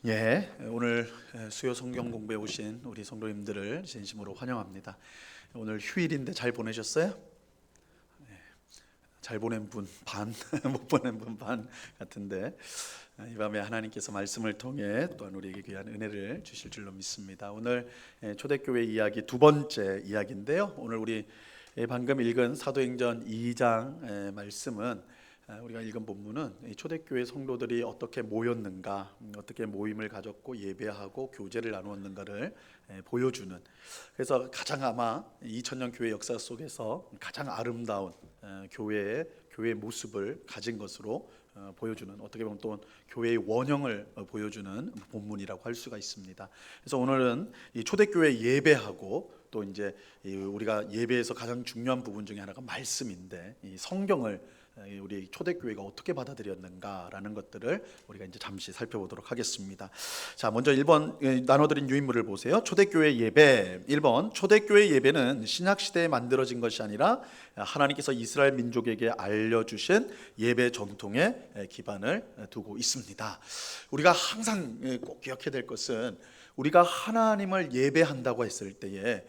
오늘 수요 성경 공부에 오신 우리 성도님들을 진심으로 환영합니다. 오늘 휴일인데 잘 보내셨어요? 잘 보낸 분 반, 못 보낸 분 반 같은데 이 밤에 하나님께서 말씀을 통해 또한 우리에게 귀한 은혜를 주실 줄로 믿습니다. 오늘 초대교회 이야기 두 번째 이야기인데요. 오늘 우리 방금 읽은 사도행전 2장 말씀은 우리가 읽은 본문은 초대교회 성도들이 어떻게 모였는가, 어떻게 모임을 가졌고 예배하고 교제를 나누었는가를 보여주는, 그래서 가장 아마 2000년 교회 역사 속에서 가장 아름다운 교회의 모습을 가진 것으로 보여주는, 어떻게 보면 또 교회의 원형을 보여주는 본문이라고 할 수가 있습니다. 그래서 오늘은 이 초대교회 예배하고 또 이제 우리가 예배에서 가장 중요한 부분 중에 하나가 말씀인데, 이 성경을 우리 초대교회가 어떻게 받아들였는가라는 것들을 우리가 이제 잠시 살펴보도록 하겠습니다. 자, 먼저 1번 나눠드린 유인물을 보세요. 초대교회 예배. 1번, 초대교회 예배는 신약시대에 만들어진 것이 아니라 하나님께서 이스라엘 민족에게 알려주신 예배 전통에 기반을 두고 있습니다. 우리가 항상 꼭 기억해야 될 것은, 우리가 하나님을 예배한다고 했을 때에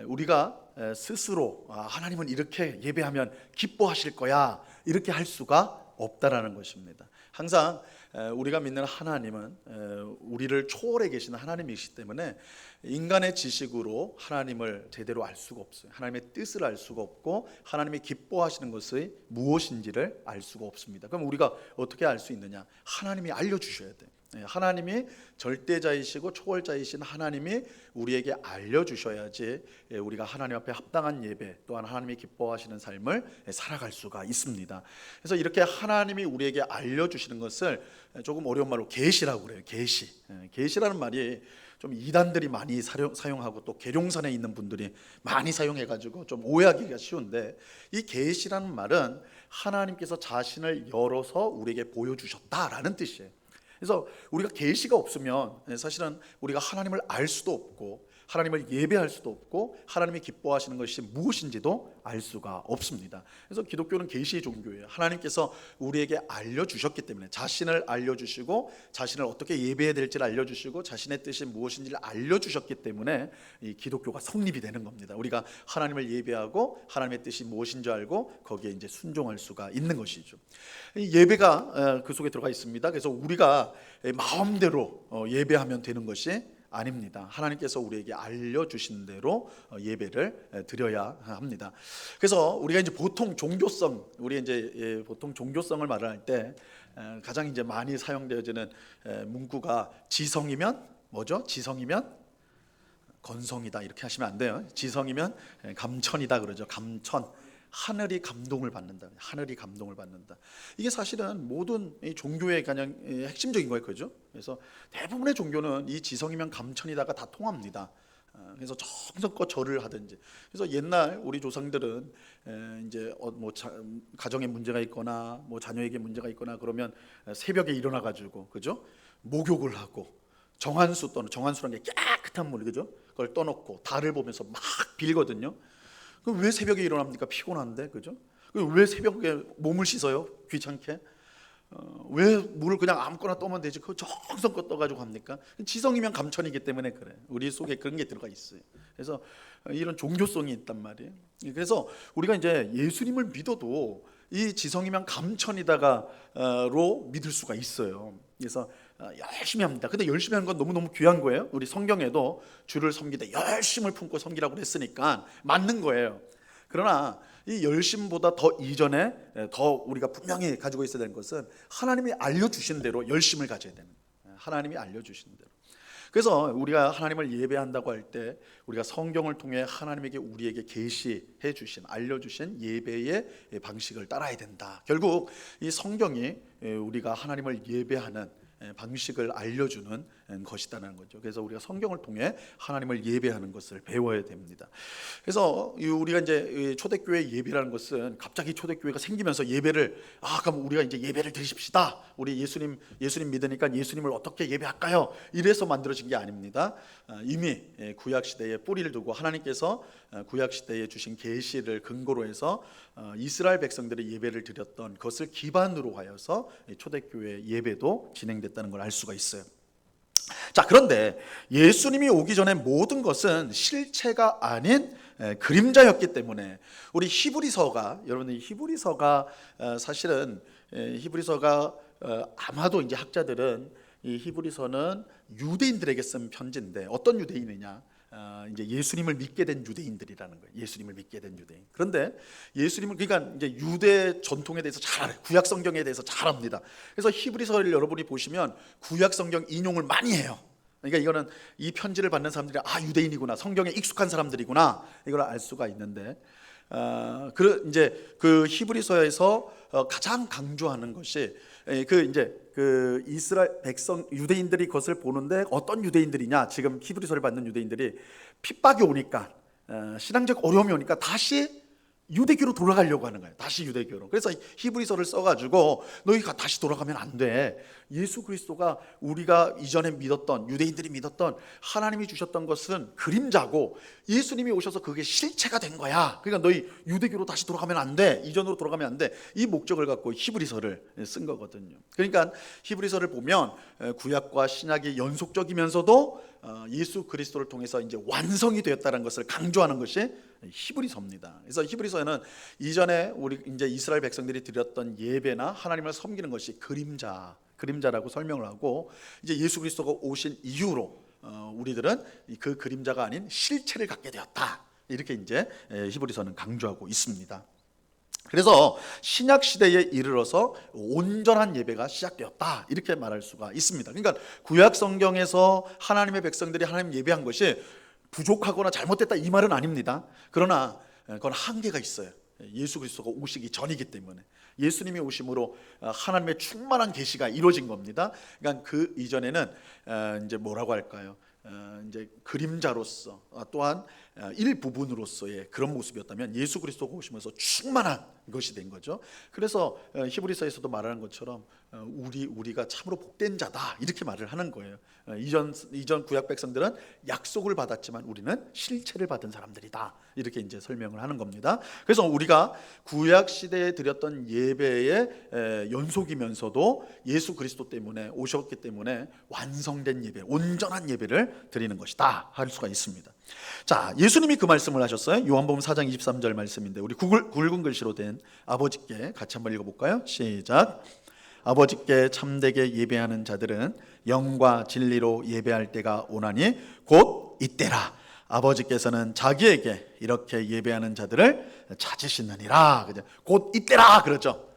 우리가 스스로 하나님은 이렇게 예배하면 기뻐하실 거야, 이렇게 할 수가 없다라는 것입니다. 항상 우리가 믿는 하나님은 우리를 초월해 계시는 하나님이시기 때문에 인간의 지식으로 하나님을 제대로 알 수가 없어요. 하나님의 뜻을 알 수가 없고 하나님이 기뻐하시는 것이 무엇인지를 알 수가 없습니다. 그럼 우리가 어떻게 알 수 있느냐? 하나님이 알려주셔야 돼요. 하나님이 절대자이시고 초월자이신 하나님이 우리에게 알려주셔야지 우리가 하나님 앞에 합당한 예배, 또한 하나님이 기뻐하시는 삶을 살아갈 수가 있습니다. 그래서 이렇게 하나님이 우리에게 알려주시는 것을 조금 어려운 말로 계시라고 그래요. 계시라는 말이 좀 이단들이 많이 사용하고 또 계룡산에 있는 분들이 많이 사용해가지고 좀 오해하기가 쉬운데, 이 계시라는 말은 하나님께서 자신을 열어서 우리에게 보여주셨다라는 뜻이에요. 그래서 우리가 계시가 없으면 사실은 우리가 하나님을 알 수도 없고 하나님을 예배할 수도 없고 하나님이 기뻐하시는 것이 무엇인지도 알 수가 없습니다. 그래서 기독교는 계시의 종교예요. 하나님께서 우리에게 알려주셨기 때문에, 자신을 알려주시고 자신을 어떻게 예배해야 될지를 알려주시고 자신의 뜻이 무엇인지를 알려주셨기 때문에 이 기독교가 성립이 되는 겁니다. 우리가 하나님을 예배하고 하나님의 뜻이 무엇인지 알고 거기에 이제 순종할 수가 있는 것이죠. 이 예배가 그 속에 들어가 있습니다. 그래서 우리가 마음대로 예배하면 되는 것이 아닙니다. 하나님께서 우리에게 알려주신 대로 예배를 드려야 합니다. 그래서 우리가 이제 보통 종교성, 우리 이제 보통 종교성을 말할 때 가장 이제 많이 사용되어지는 문구가 지성이면 뭐죠? 지성이면 건성이다, 이렇게 하시면 안 돼요. 지성이면 감천이다 그러죠. 감천. 하늘이 감동을 받는다. 하늘이 감동을 받는다. 이게 사실은 모든 이 종교의 가장 핵심적인 거예요, 그죠? 그래서 대부분의 종교는 이 지성이면 감천이다가 다 통합니다. 그래서 정성껏 절을 하든지. 그래서 옛날 우리 조상들은 이제 뭐 가정에 문제가 있거나 뭐 자녀에게 문제가 있거나 그러면 새벽에 일어나 가지고, 그죠? 목욕을 하고 정한수라는 게 깨끗한 물, 그죠? 그걸 떠놓고 달을 보면서 막 빌거든요. 그럼 왜 새벽에 일어납니까? 피곤한데, 그죠? 왜 새벽에 몸을 씻어요? 귀찮게? 왜 물을 그냥 아무거나 떠면 되지? 그거 정성껏 떠가지고 합니까? 지성이면 감천이기 때문에 그래. 우리 속에 그런 게 들어가 있어요. 그래서 이런 종교성이 있단 말이에요. 그래서 우리가 이제 예수님을 믿어도 이 지성이면 감천이다가로 믿을 수가 있어요. 그래서 열심히 합니다. 근데 열심히 하는 건 너무너무 귀한 거예요. 우리 성경에도 주를 섬기되 열심을 품고 섬기라고 했으니까 맞는 거예요. 그러나 이 열심보다 더 이전에 더 우리가 분명히 가지고 있어야 되는 것은 하나님이 알려주신 대로 열심을 가져야 되는 거예요. 하나님이 알려주신 대로. 그래서 우리가 하나님을 예배한다고 할 때 우리가 성경을 통해 하나님에게 우리에게 계시해 주신, 알려주신 예배의 방식을 따라야 된다. 결국 이 성경이 우리가 하나님을 예배하는 방식을 알려주는 것이다는 거죠. 그래서 우리가 성경을 통해 하나님을 예배하는 것을 배워야 됩니다. 그래서 우리가 이제 초대교회 예배라는 것은 갑자기 초대교회가 생기면서 예배를 그럼 우리가 이제 예배를 드리십시다. 우리 예수님 믿으니까 예수님을 어떻게 예배할까요? 이래서 만들어진 게 아닙니다. 이미 구약 시대에 뿌리를 두고 하나님께서 구약 시대에 주신 계시를 근거로 해서 이스라엘 백성들의 예배를 드렸던 것을 기반으로 하여서 초대교회 예배도 진행됐다는 걸 알 수가 있어요. 자, 그런데 예수님이 오기 전에 모든 것은 실체가 아닌 그림자였기 때문에 우리 히브리서가, 여러분들 히브리서가 사실은 히브리서가 아마도 이제 학자들은 이 히브리서는 유대인들에게 쓴 편지인데, 어떤 유대인이냐? 이제 예수님을 믿게 된 유대인들이라는 거예요. 예수님을 믿게 된 유대인. 그런데 예수님을, 그러니까 이제 유대 전통에 대해서 잘 알아요. 구약 성경에 대해서 잘 압니다. 그래서 히브리서를 여러분이 보시면 구약 성경 인용을 많이 해요. 그러니까 이거는 이 편지를 받는 사람들이 유대인이구나, 성경에 익숙한 사람들이구나, 이걸 알 수가 있는데, 이제 그 히브리서에서 가장 강조하는 것이 그 이스라엘 백성 유대인들이 그것을 보는데, 어떤 유대인들이냐? 지금 히브리서를 받는 유대인들이 핍박이 오니까, 신앙적 어려움이 오니까 다시 유대교로 돌아가려고 하는 거예요. 다시 유대교로. 그래서 히브리서를 써가지고 너희가 다시 돌아가면 안 돼. 예수 그리스도가 우리가 이전에 믿었던, 유대인들이 믿었던 하나님이 주셨던 것은 그림자고, 예수님이 오셔서 그게 실체가 된 거야. 그러니까 너희 유대교로 다시 돌아가면 안 돼. 이전으로 돌아가면 안 돼. 이 목적을 갖고 히브리서를 쓴 거거든요. 그러니까 히브리서를 보면 구약과 신약이 연속적이면서도 예수 그리스도를 통해서 이제 완성이 되었다는 것을 강조하는 것이 히브리서입니다. 그래서 히브리서에는 이전에 우리 이제 이스라엘 백성들이 드렸던 예배나 하나님을 섬기는 것이 그림자라고 설명을 하고, 이제 예수 그리스도가 오신 이후로 우리들은 그 그림자가 아닌 실체를 갖게 되었다. 이렇게 이제 히브리서는 강조하고 있습니다. 그래서 신약 시대에 이르러서 온전한 예배가 시작되었다, 이렇게 말할 수가 있습니다. 그러니까 구약 성경에서 하나님의 백성들이 하나님 예배한 것이 부족하거나 잘못됐다, 이 말은 아닙니다. 그러나 그건 한계가 있어요. 예수 그리스도가 오시기 전이기 때문에. 예수님이 오심으로 하나님의 충만한 계시가 이루어진 겁니다. 그러니까 그 이전에는 이제 뭐라고 할까요? 이제 그림자로서, 또한 일부분으로서의 그런 모습이었다면, 예수 그리스도가 오시면서 충만한 것이 된 거죠. 그래서 히브리서에서도 말하는 것처럼 우리가 참으로 복된 자다, 이렇게 말을 하는 거예요. 이전 구약 백성들은 약속을 받았지만 우리는 실체를 받은 사람들이다, 이렇게 이제 설명을 하는 겁니다. 그래서 우리가 구약 시대에 드렸던 예배의 연속이면서도 예수 그리스도 때문에 오셨기 때문에 완성된 예배, 온전한 예배를 드리는 것이다 할 수가 있습니다. 자, 예수님이 그 말씀을 하셨어요. 요한복음 4장 23절 말씀인데, 우리 굵은 글씨로 된 아버지께 같이 한번 읽어볼까요? 시작. 아버지께 참되게 예배하는 자들은 영과 진리로 예배할 때가 오나니 곧 이때라. 아버지께서는 자기에게 이렇게 예배하는 자들을 찾으시느니라. 곧 이때라 그러죠.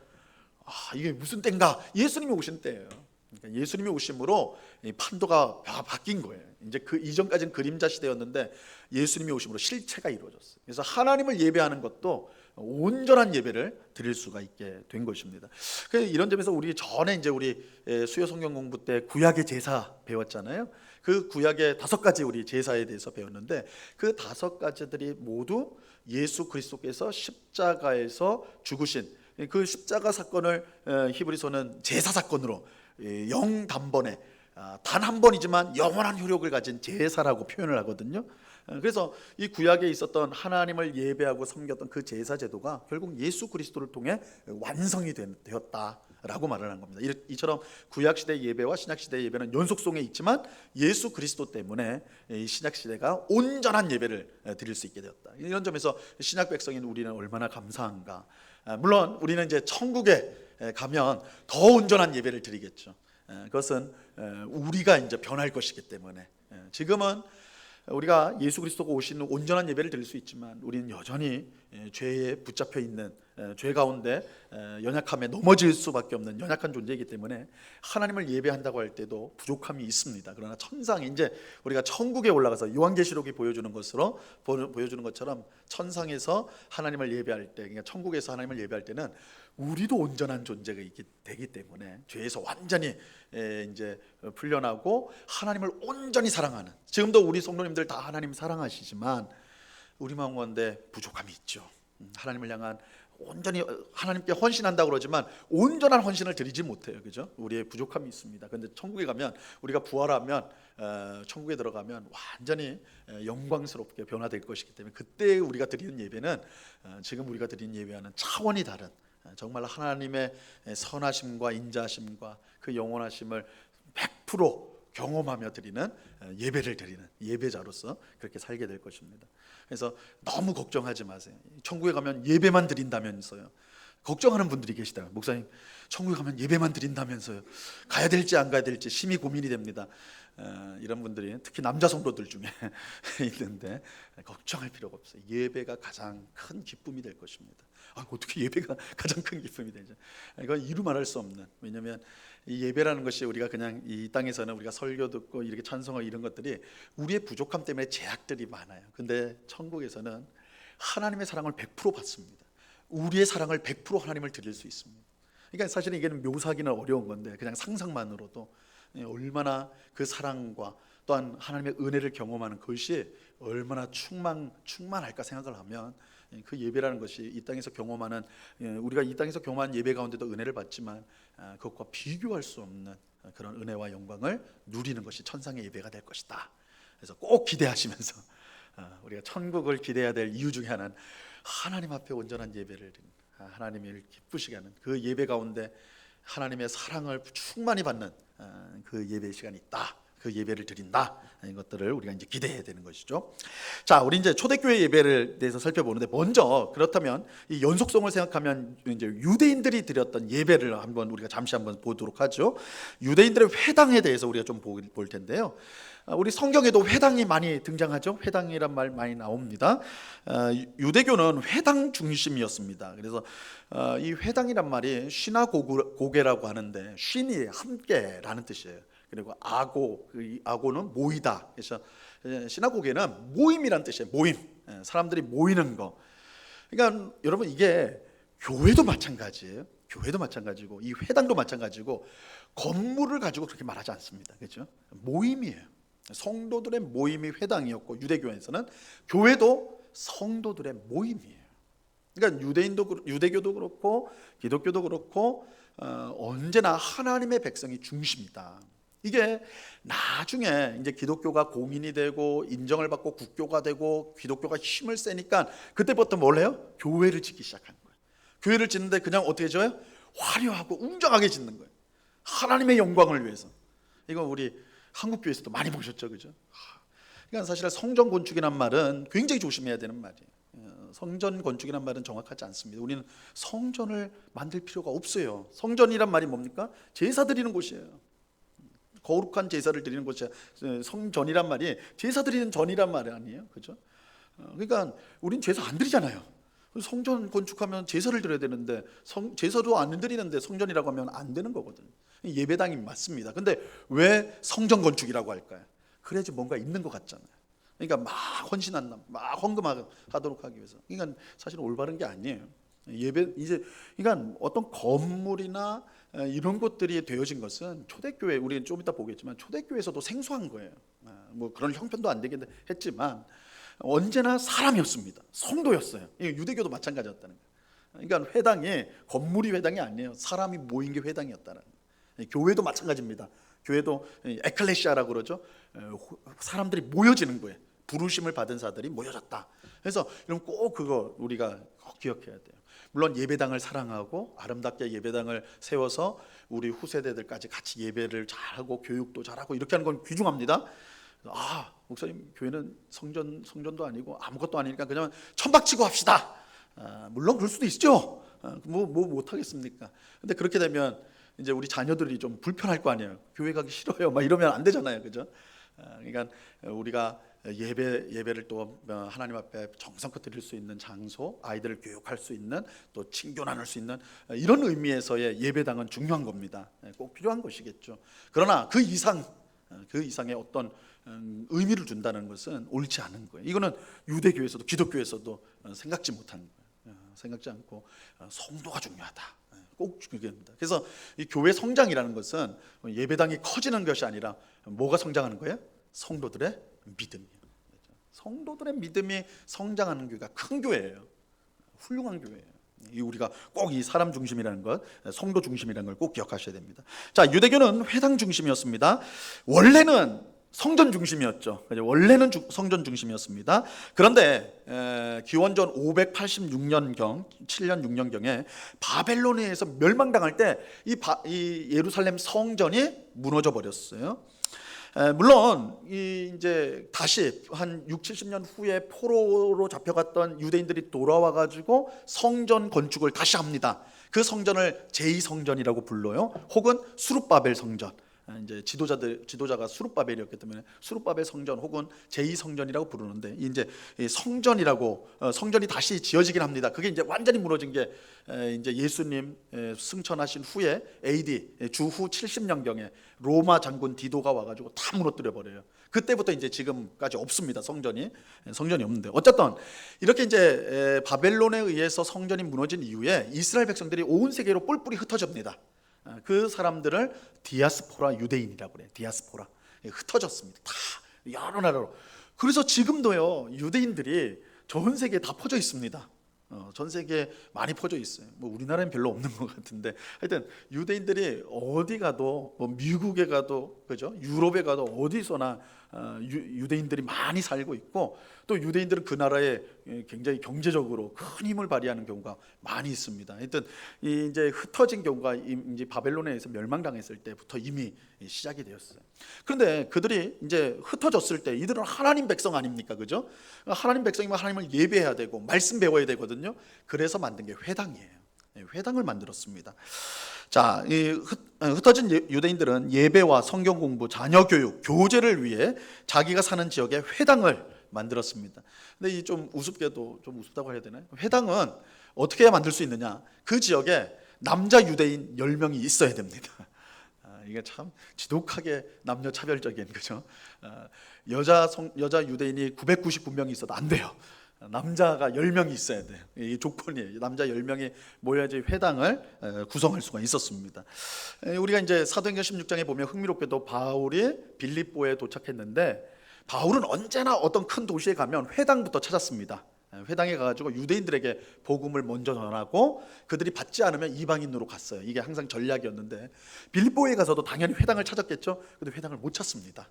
이게 무슨 때인가? 예수님이 오신 때예요. 그러니까 예수님이 오심으로 판도가 바뀐 거예요. 이제 그 이전까지는 그림자 시대였는데 예수님이 오심으로 실체가 이루어졌어요. 그래서 하나님을 예배하는 것도 온전한 예배를 드릴 수가 있게 된 것입니다. 그래서 이런 점에서 우리 전에 이제 우리 수요 성경 공부 때 구약의 제사 배웠잖아요. 그 구약의 5가지 우리 제사에 대해서 배웠는데, 그 5가지들이 모두 예수 그리스도께서 십자가에서 죽으신 그 십자가 사건을 히브리서는 제사 사건으로 영단번에 단 한 번이지만 영원한 효력을 가진 제사라고 표현을 하거든요. 그래서 이 구약에 있었던 하나님을 예배하고 섬겼던 그 제사 제도가 결국 예수 그리스도를 통해 완성이 되었다라고 말을 한 겁니다. 이처럼 구약 시대 예배와 신약 시대 예배는 연속성에 있지만 예수 그리스도 때문에 이 신약 시대가 온전한 예배를 드릴 수 있게 되었다. 이런 점에서 신약 백성인 우리는 얼마나 감사한가. 물론 우리는 이제 천국에 가면 더 온전한 예배를 드리겠죠. 그것은 우리가 이제 변할 것이기 때문에. 지금은 우리가 예수 그리스도가 오시는 온전한 예배를 드릴 수 있지만, 우리는 여전히 죄에 붙잡혀 있는, 죄 가운데 연약함에 넘어질 수밖에 없는 연약한 존재이기 때문에 하나님을 예배한다고 할 때도 부족함이 있습니다. 그러나 천상에 이제 우리가 천국에 올라가서 요한계시록이 보여주는 것처럼 천상에서 하나님을 예배할 때, 그러니까 천국에서 하나님을 예배할 때는 우리도 온전한 존재가 되기 때문에 죄에서 완전히 이제 풀려나고 하나님을 온전히 사랑하는, 지금도 우리 성도님들 다 하나님 사랑하시지만 우리 마음 가운데 부족함이 있죠. 하나님을 향한 온전히 하나님께 헌신한다고 그러지만 온전한 헌신을 드리지 못해요. 그죠? 우리의 부족함이 있습니다. 그런데 천국에 가면, 우리가 부활하면, 천국에 들어가면 완전히 영광스럽게 변화될 것이기 때문에 그때 우리가 드리는 예배는 지금 우리가 드리는 예배와는 차원이 다른, 정말 하나님의 선하심과 인자하심과 그 영원하심을 100% 경험하며 드리는 예배를 드리는 예배자로서 그렇게 살게 될 것입니다. 그래서 너무 걱정하지 마세요. 천국에 가면 예배만 드린다면서요. 걱정하는 분들이 계시다. 목사님, 천국에 가면 예배만 드린다면서요. 가야 될지 안 가야 될지 심히 고민이 됩니다. 이런 분들이 특히 남자 성도들 중에 있는데 걱정할 필요가 없어요. 예배가 가장 큰 기쁨이 될 것입니다. 어떻게 예배가 가장 큰 기쁨이 되죠? 이건 이루 말할 수 없는, 왜냐하면 이 예배라는 것이 우리가 그냥 이 땅에서는 우리가 설교 듣고 이렇게 찬송하고 이런 것들이 우리의 부족함 때문에 제약들이 많아요. 근데 천국에서는 하나님의 사랑을 100% 받습니다. 우리의 사랑을 100% 하나님을 드릴 수 있습니다. 그러니까 사실은 이게 묘사하기는 어려운 건데 그냥 상상만으로도 얼마나 그 사랑과 또한 하나님의 은혜를 경험하는 것이 얼마나 충만할까 생각을 하면 그 예배라는 것이 이 땅에서 경험하는, 우리가 이 땅에서 경험한 예배 가운데도 은혜를 받지만 그것과 비교할 수 없는 그런 은혜와 영광을 누리는 것이 천상의 예배가 될 것이다. 그래서 꼭 기대하시면서 우리가 천국을 기대해야 될 이유 중에 하나는 하나님 앞에 온전한 예배를 드리는, 하나님을 기쁘시게 하는 그 예배 가운데 하나님의 사랑을 충만히 받는 그 예배 시간이 있다. 그 예배를 드린다. 이것들을 우리가 이제 기대해야 되는 것이죠. 자, 우리 이제 초대교회 예배를 대해서 살펴보는데, 먼저 그렇다면 이 연속성을 생각하면 이제 유대인들이 드렸던 예배를 우리가 잠시 한번 보도록 하죠. 유대인들의 회당에 대해서 우리가 좀 볼 텐데요. 우리 성경에도 회당이 많이 등장하죠. 회당이란 말 많이 나옵니다. 유대교는 회당 중심이었습니다. 그래서 이 회당이란 말이 시나고게라고 하는데, 쉰이 함께라는 뜻이에요. 그리고 아고는 모이다. 그래서 시나고게는 모임이란 뜻이에요. 모임, 사람들이 모이는 거. 그러니까 여러분, 이게 교회도 마찬가지예요. 교회도 마찬가지고 이 회당도 마찬가지고 건물을 가지고 그렇게 말하지 않습니다. 그렇죠? 모임이에요. 성도들의 모임이 회당이었고, 유대교에서는 교회도 성도들의 모임이에요. 그러니까 유대교도 그렇고 기독교도 그렇고 언제나 하나님의 백성이 중심이다. 이게 나중에 이제 기독교가 공인이 되고 인정을 받고 국교가 되고 기독교가 힘을 세니까 그때부터 뭘 해요? 교회를 짓기 시작한 거예요. 교회를 짓는데 그냥 어떻게 지어요? 화려하고 웅장하게 짓는 거예요. 하나님의 영광을 위해서. 이건 우리 한국교회에서도 많이 보셨죠, 그죠? 그러니까 사실 성전 건축이란 말은 굉장히 조심해야 되는 말이에요. 성전 건축이란 말은 정확하지 않습니다. 우리는 성전을 만들 필요가 없어요. 성전이란 말이 뭡니까? 제사 드리는 곳이에요. 거룩한 제사를 드리는 곳이야. 성전이란 말이 제사 드리는 전이란 말이 아니에요, 그죠? 그러니까 우린 제사 안 드리잖아요. 성전 건축하면 제사를 드려야 되는데 제사도 안 드리는데 성전이라고 하면 안 되는 거거든요. 예배당이 맞습니다. 근데 왜 성전 건축이라고 할까요? 그래야지 뭔가 있는 것 같잖아요. 그러니까 막 헌신한다, 막 헌금하도록 하기 위해서. 그러니까 사실 올바른 게 아니에요. 그러니까 어떤 건물이나 이런 것들이 되어진 것은 초대교회, 우리는 좀 이따 보겠지만 초대교회에서도 생소한 거예요. 뭐 그런 형편도 안 되긴 했지만 언제나 사람이었습니다. 성도였어요. 유대교도 마찬가지였다는 거예요. 그러니까 회당이 건물이 회당이 아니에요. 사람이 모인 게 회당이었다는 거예요. 교회도 마찬가지입니다. 교회도 에클레시아라고 그러죠. 사람들이 모여지는 거예요. 부르심을 받은 자들이 모여졌다. 그래서 이런 꼭 그거 우리가 꼭 기억해야 돼요. 물론 예배당을 사랑하고 아름답게 예배당을 세워서 우리 후세대들까지 같이 예배를 잘하고 교육도 잘하고 이렇게 하는 건 귀중합니다. 목사님, 교회는 성전도 아니고 아무것도 아니니까 그냥 천박치고 합시다. 물론 그럴 수도 있죠. 뭐 못하겠습니까? 근데 그렇게 되면 이제 우리 자녀들이 좀 불편할 거 아니에요. 교회 가기 싫어요. 막 이러면 안 되잖아요, 그죠? 그러니까 우리가 예배를 또 하나님 앞에 정성껏 드릴 수 있는 장소, 아이들을 교육할 수 있는, 또 친교 나눌 수 있는 이런 의미에서의 예배당은 중요한 겁니다. 꼭 필요한 것이겠죠. 그러나 그 이상의 어떤 의미를 준다는 것은 옳지 않은 거예요. 이거는 유대교에서도 기독교에서도 생각지 못한 거예요. 생각지 않고 성도가 중요하다. 꼭 중요합니다. 그래서 이 교회 성장이라는 것은 예배당이 커지는 것이 아니라 뭐가 성장하는 거예요? 성도들의 믿음이에요. 성도들의 믿음이 성장하는 교회가 큰 교회예요. 훌륭한 교회예요. 우리가 꼭 이 사람 중심이라는 것, 성도 중심이라는 걸 꼭 기억하셔야 됩니다. 자, 유대교는 회당 중심이었습니다. 원래는 성전 중심이었죠. 원래는 성전 중심이었습니다. 그런데 기원전 586년경, 7년 6년경에 바벨론에 의해서 멸망당할 때 이 예루살렘 성전이 무너져 버렸어요. 물론 이제 다시 한 6, 70년 후에 포로로 잡혀갔던 유대인들이 돌아와 가지고 성전 건축을 다시 합니다. 그 성전을 제2성전이라고 불러요. 혹은 수룹바벨 성전. 이제 지도자가 수룹바벨이었기 때문에 수룹바벨 성전 혹은 제2성전이라고 부르는데, 이제 성전이라고 성전이 다시 지어지긴 합니다. 그게 이제 완전히 무너진 게 이제 예수님 승천하신 후에 AD 주후 70년경에 로마 장군 디도가 와가지고 다 무너뜨려 버려요. 그때부터 이제 지금까지 없습니다. 성전이 없는데, 어쨌든 이렇게 이제 바벨론에 의해서 성전이 무너진 이후에 이스라엘 백성들이 온 세계로 뿔뿔이 흩어집니다. 그 사람들을 디아스포라 유대인이라고 그래요. 디아스포라, 흩어졌습니다. 다 여러 나라로. 그래서 지금도요, 유대인들이 전 세계에 다 퍼져 있습니다. 전 세계에 많이 퍼져 있어요. 뭐 우리나라엔 별로 없는 것 같은데, 하여튼 유대인들이 어디 가도, 뭐 미국에 가도, 그죠? 유럽에 가도 어디서나 유대인들이 많이 살고 있고, 또 유대인들은 그 나라에 굉장히 경제적으로 큰 힘을 발휘하는 경우가 많이 있습니다. 하여튼 이제 흩어진 경우가 이제 바벨론에서 멸망당했을 때부터 이미 시작이 되었어요. 그런데 그들이 이제 흩어졌을 때 이들은 하나님 백성 아닙니까, 그죠? 하나님 백성이면 하나님을 예배해야 되고 말씀 배워야 되거든요. 그래서 만든 게 회당이에요. 회당을 만들었습니다. 자, 이 흩어진 유대인들은 예배와 성경 공부, 자녀 교육, 교제를 위해 자기가 사는 지역에 회당을 만들었습니다. 근데 이 좀 우습게도, 좀 우습다고 해야 되나요? 회당은 어떻게 해야 만들 수 있느냐? 그 지역에 남자 유대인 10명이 있어야 됩니다. 이게 참 지독하게 남녀 차별적인, 그죠? 여자 유대인이 999명이 있어도 안 돼요. 남자가 10명이 있어야 돼요. 이 조건이에요. 남자 10명이 모여야지 회당을 구성할 수가 있었습니다. 우리가 이제 사도행전 16장에 보면 흥미롭게도 바울이 빌립보에 도착했는데, 바울은 언제나 어떤 큰 도시에 가면 회당부터 찾았습니다. 회당에 가가지고 유대인들에게 복음을 먼저 전하고 그들이 받지 않으면 이방인으로 갔어요. 이게 항상 전략이었는데, 빌립보에 가서도 당연히 회당을 찾았겠죠. 근데 회당을 못 찾습니다.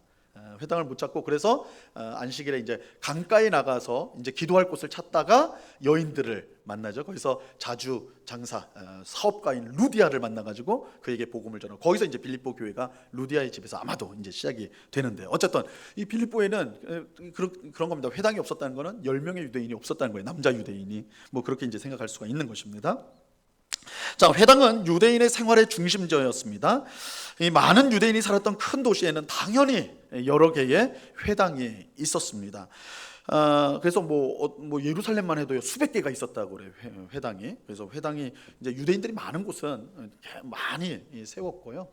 회당을 못 찾고, 그래서 안식일에 이제 강가에 나가서 이제 기도할 곳을 찾다가 여인들을 만나죠. 거기서 자주 장사 사업가인 루디아를 만나가지고 그에게 복음을 전하고, 거기서 이제 빌립보 교회가 루디아의 집에서 아마도 이제 시작이 되는데, 어쨌든 이 빌립보에는 그런 겁니다. 회당이 없었다는 것은 10명의 유대인이 없었다는 거예요. 남자 유대인이. 뭐 그렇게 이제 생각할 수가 있는 것입니다. 자, 회당은 유대인의 생활의 중심지였습니다. 이 많은 유대인이 살았던 큰 도시에는 당연히 여러 개의 회당이 있었습니다. 그래서 뭐 예루살렘만 해도 수백 개가 있었다고 그래요. 회당이. 그래서 회당이 이제 유대인들이 많은 곳은 많이 세웠고요.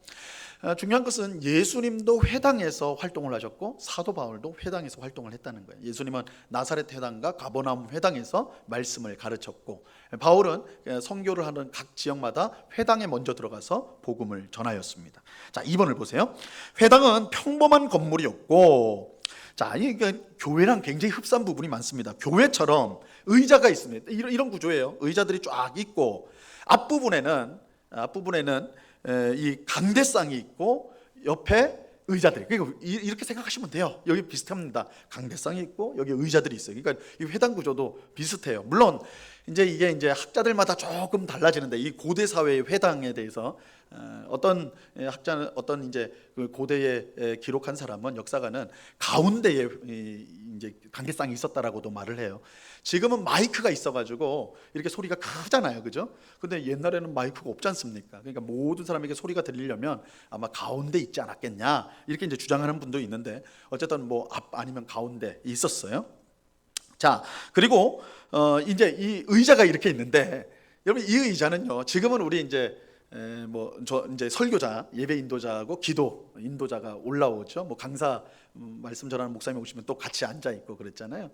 중요한 것은 예수님도 회당에서 활동을 하셨고 사도 바울도 회당에서 활동을 했다는 거예요. 예수님은 나사렛 회당과 가버나움 회당에서 말씀을 가르쳤고, 바울은 선교를 하는 각 지역마다 회당에 먼저 들어가서 복음을 전하였습니다. 자, 2번을 보세요. 회당은 평범한 건물이었고, 자, 이게 교회랑 굉장히 흡사한 부분이 많습니다. 교회처럼 의자가 있습니다. 이런 구조예요. 의자들이 쫙 있고, 앞부분에는 이 강대상이 있고 옆에 의자들이, 그러니까 이렇게 생각하시면 돼요. 여기 비슷합니다. 강대상이 있고 여기 의자들이 있어요. 그러니까 이 회당 구조도 비슷해요. 물론 이게 이제 학자들마다 조금 달라지는데, 이 고대 사회의 회당에 대해서 어떤 학자는, 어떤 이제 그 고대에 기록한 사람은, 역사가는 가운데에 이제 강대상이 있었다라고도 말을 해요. 지금은 마이크가 있어가지고 이렇게 소리가 크잖아요, 그죠? 근데 옛날에는 마이크가 없지 않습니까? 그러니까 모든 사람에게 소리가 들리려면 아마 가운데 있지 않았겠냐, 이렇게 이제 주장하는 분도 있는데, 어쨌든 뭐 앞 아니면 가운데 있었어요. 자, 그리고 이제 이 의자가 이렇게 있는데, 여러분 이 의자는요, 지금은 우리 이제 이제 설교자, 예배 인도자하고 기도 인도자가 올라오죠. 뭐 강사 말씀 전하는 목사님 오시면 또 같이 앉아 있고 그랬잖아요.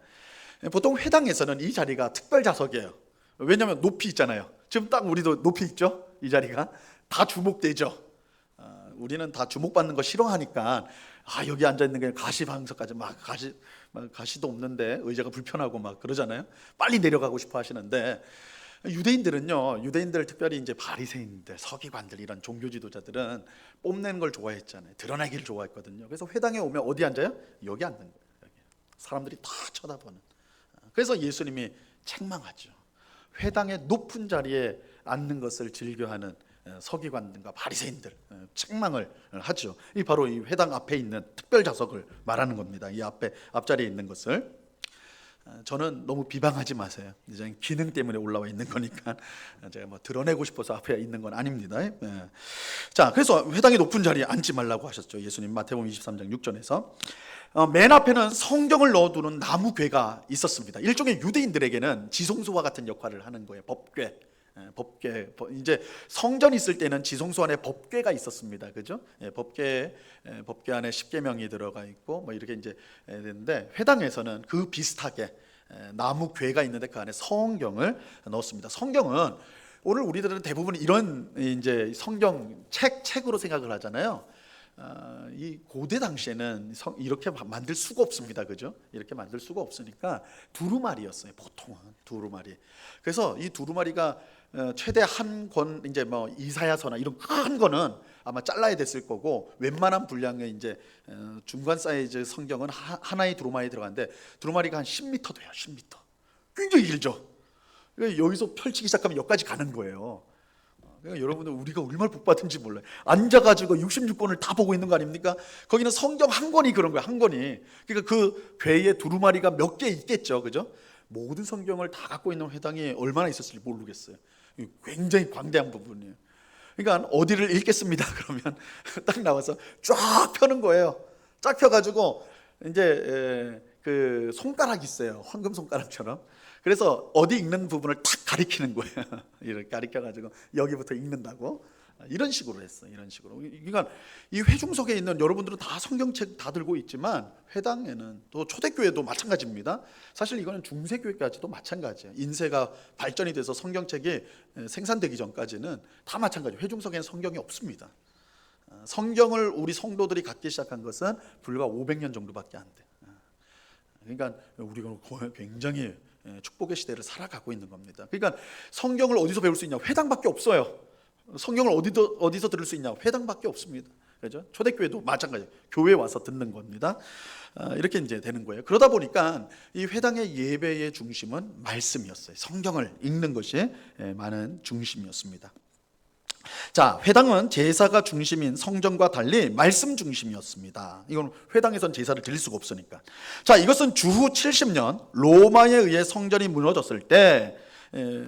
보통 회당에서는 이 자리가 특별 좌석이에요. 왜냐하면 높이 있잖아요. 지금 딱 우리도 높이 있죠. 이 자리가 다 주목되죠. 우리는 다 주목받는 거 싫어하니까, 여기 앉아 있는 게 가시방석까지 가시도 없는데 의자가 불편하고 막 그러잖아요. 빨리 내려가고 싶어 하시는데, 유대인들 특별히 이제 바리새인들, 서기관들, 이런 종교 지도자들은 뽐내는 걸 좋아했잖아요. 드러내기를 좋아했거든요. 그래서 회당에 오면 어디 앉아요? 여기 앉는 거예요. 여기. 사람들이 다 쳐다보는. 그래서 예수님이 책망하죠. 회당의 높은 자리에 앉는 것을 즐겨하는 서기관들과 바리새인들 책망을 하죠. 이 바로 이 회당 앞에 있는 특별 좌석을 말하는 겁니다. 이 앞자리에 있는 것을 저는 너무 비방하지 마세요. 이제 기능 때문에 올라와 있는 거니까 제가 뭐 드러내고 싶어서 앞에 있는 건 아닙니다. 자, 그래서 회당의 높은 자리에 앉지 말라고 하셨죠. 예수님 마태복음 23장 6절에서 맨 앞에는 성경을 넣어두는 나무 궤가 있었습니다. 일종의 유대인들에게는 지성소와 같은 역할을 하는 거예요. 법궤. 이제 성전이 있을 때는 지성소 안에 법궤가 있었습니다. 그죠? 법궤 안에 십계명이 들어가 있고 뭐 이렇게 이제 되는데 회당에서는 그 비슷하게 나무 궤가 있는데 그 안에 성경을 넣었습니다. 성경은 오늘 우리들은 대부분 이런 이제 성경 책으로 생각을 하잖아요. 이 고대 당시에는 이렇게 만들 수가 없습니다. 그죠? 이렇게 만들 수가 없으니까 두루마리였어요. 보통은 두루마리. 그래서 이 두루마리가 최대 한 권, 이제 뭐 이사야서나 이런 큰 거는 아마 잘라야 됐을 거고, 웬만한 분량의 이제 중간 사이즈 성경은 하나의 두루마리 들어가는데 두루마리가 한 10m 돼요. 10m. 굉장히 길죠. 여기서 펼치기 시작하면 여기까지 가는 거예요. 그러니까 여러분들 우리가 얼마나 복 받은지 몰라요. 앉아가지고 66권을 다 보고 있는 거 아닙니까? 거기는 성경 한 권이 그런 거예요. 한 권이. 그러니까 그 궤에 두루마리가 몇 개 있겠죠, 그죠? 모든 성경을 다 갖고 있는 회당이 얼마나 있었을지 모르겠어요. 굉장히 광대한 부분이에요. 그러니까 어디를 읽겠습니다 그러면 딱 나와서 쫙 펴는 거예요. 쫙 펴가지고 이제 그 손가락 있어요. 황금 손가락처럼. 그래서 어디 읽는 부분을 탁 가리키는 거예요. 이렇게 가리켜가지고 여기부터 읽는다고. 이런 식으로 했어요. 이런 식으로. 그러니까 이 회중석에 있는 여러분들은 다 성경책 다 들고 있지만 회당에는 또 초대교회도 마찬가지입니다. 사실 이거는 중세교회까지도 마찬가지예요. 인쇄가 발전이 돼서 성경책이 생산되기 전까지는 다 마찬가지예요. 회중석에는 성경이 없습니다. 성경을 우리 성도들이 갖기 시작한 것은 불과 500년 정도밖에 안 돼. 그러니까 우리가 굉장히 축복의 시대를 살아가고 있는 겁니다. 그러니까 성경을 어디서 배울 수 있냐? 회당밖에 없어요. 성경을 어디서 들을 수 있냐? 회당밖에 없습니다. 그렇죠? 초대교회도 마찬가지예요. 교회에 와서 듣는 겁니다. 이렇게 이제 되는 거예요. 그러다 보니까 이 회당의 예배의 중심은 말씀이었어요. 성경을 읽는 것이 많은 중심이었습니다. 자, 회당은 제사가 중심인 성전과 달리 말씀 중심이었습니다. 이건 회당에선 제사를 드릴 수가 없으니까. 자, 이것은 주후 70년 로마에 의해 성전이 무너졌을 때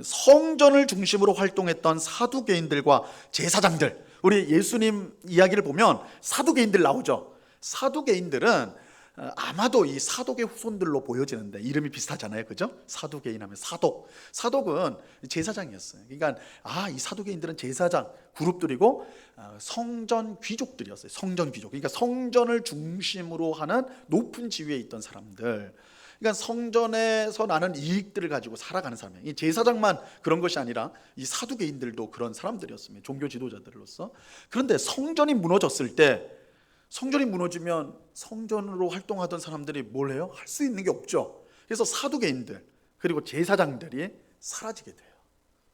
성전을 중심으로 활동했던 사두개인들과 제사장들, 우리 예수님 이야기를 보면 사두개인들 나오죠. 사두개인들은 아마도 이 사독의 후손들로 보여지는데 이름이 비슷하잖아요, 그죠? 사두개인 하면 사독은 제사장이었어요. 그러니까 이 사두개인들은 제사장 그룹들이고 성전 귀족들이었어요. 성전 귀족. 그러니까 성전을 중심으로 하는 높은 지위에 있던 사람들. 그러니까 성전에서 나는 이익들을 가지고 살아가는 사람이에요. 이 제사장만 그런 것이 아니라 이 사두개인들도 그런 사람들이었습니다. 종교 지도자들로서. 그런데 성전이 무너졌을 때, 성전이 무너지면 성전으로 활동하던 사람들이 뭘 해요? 할 수 있는 게 없죠. 그래서 사두개인들 그리고 제사장들이 사라지게 돼요.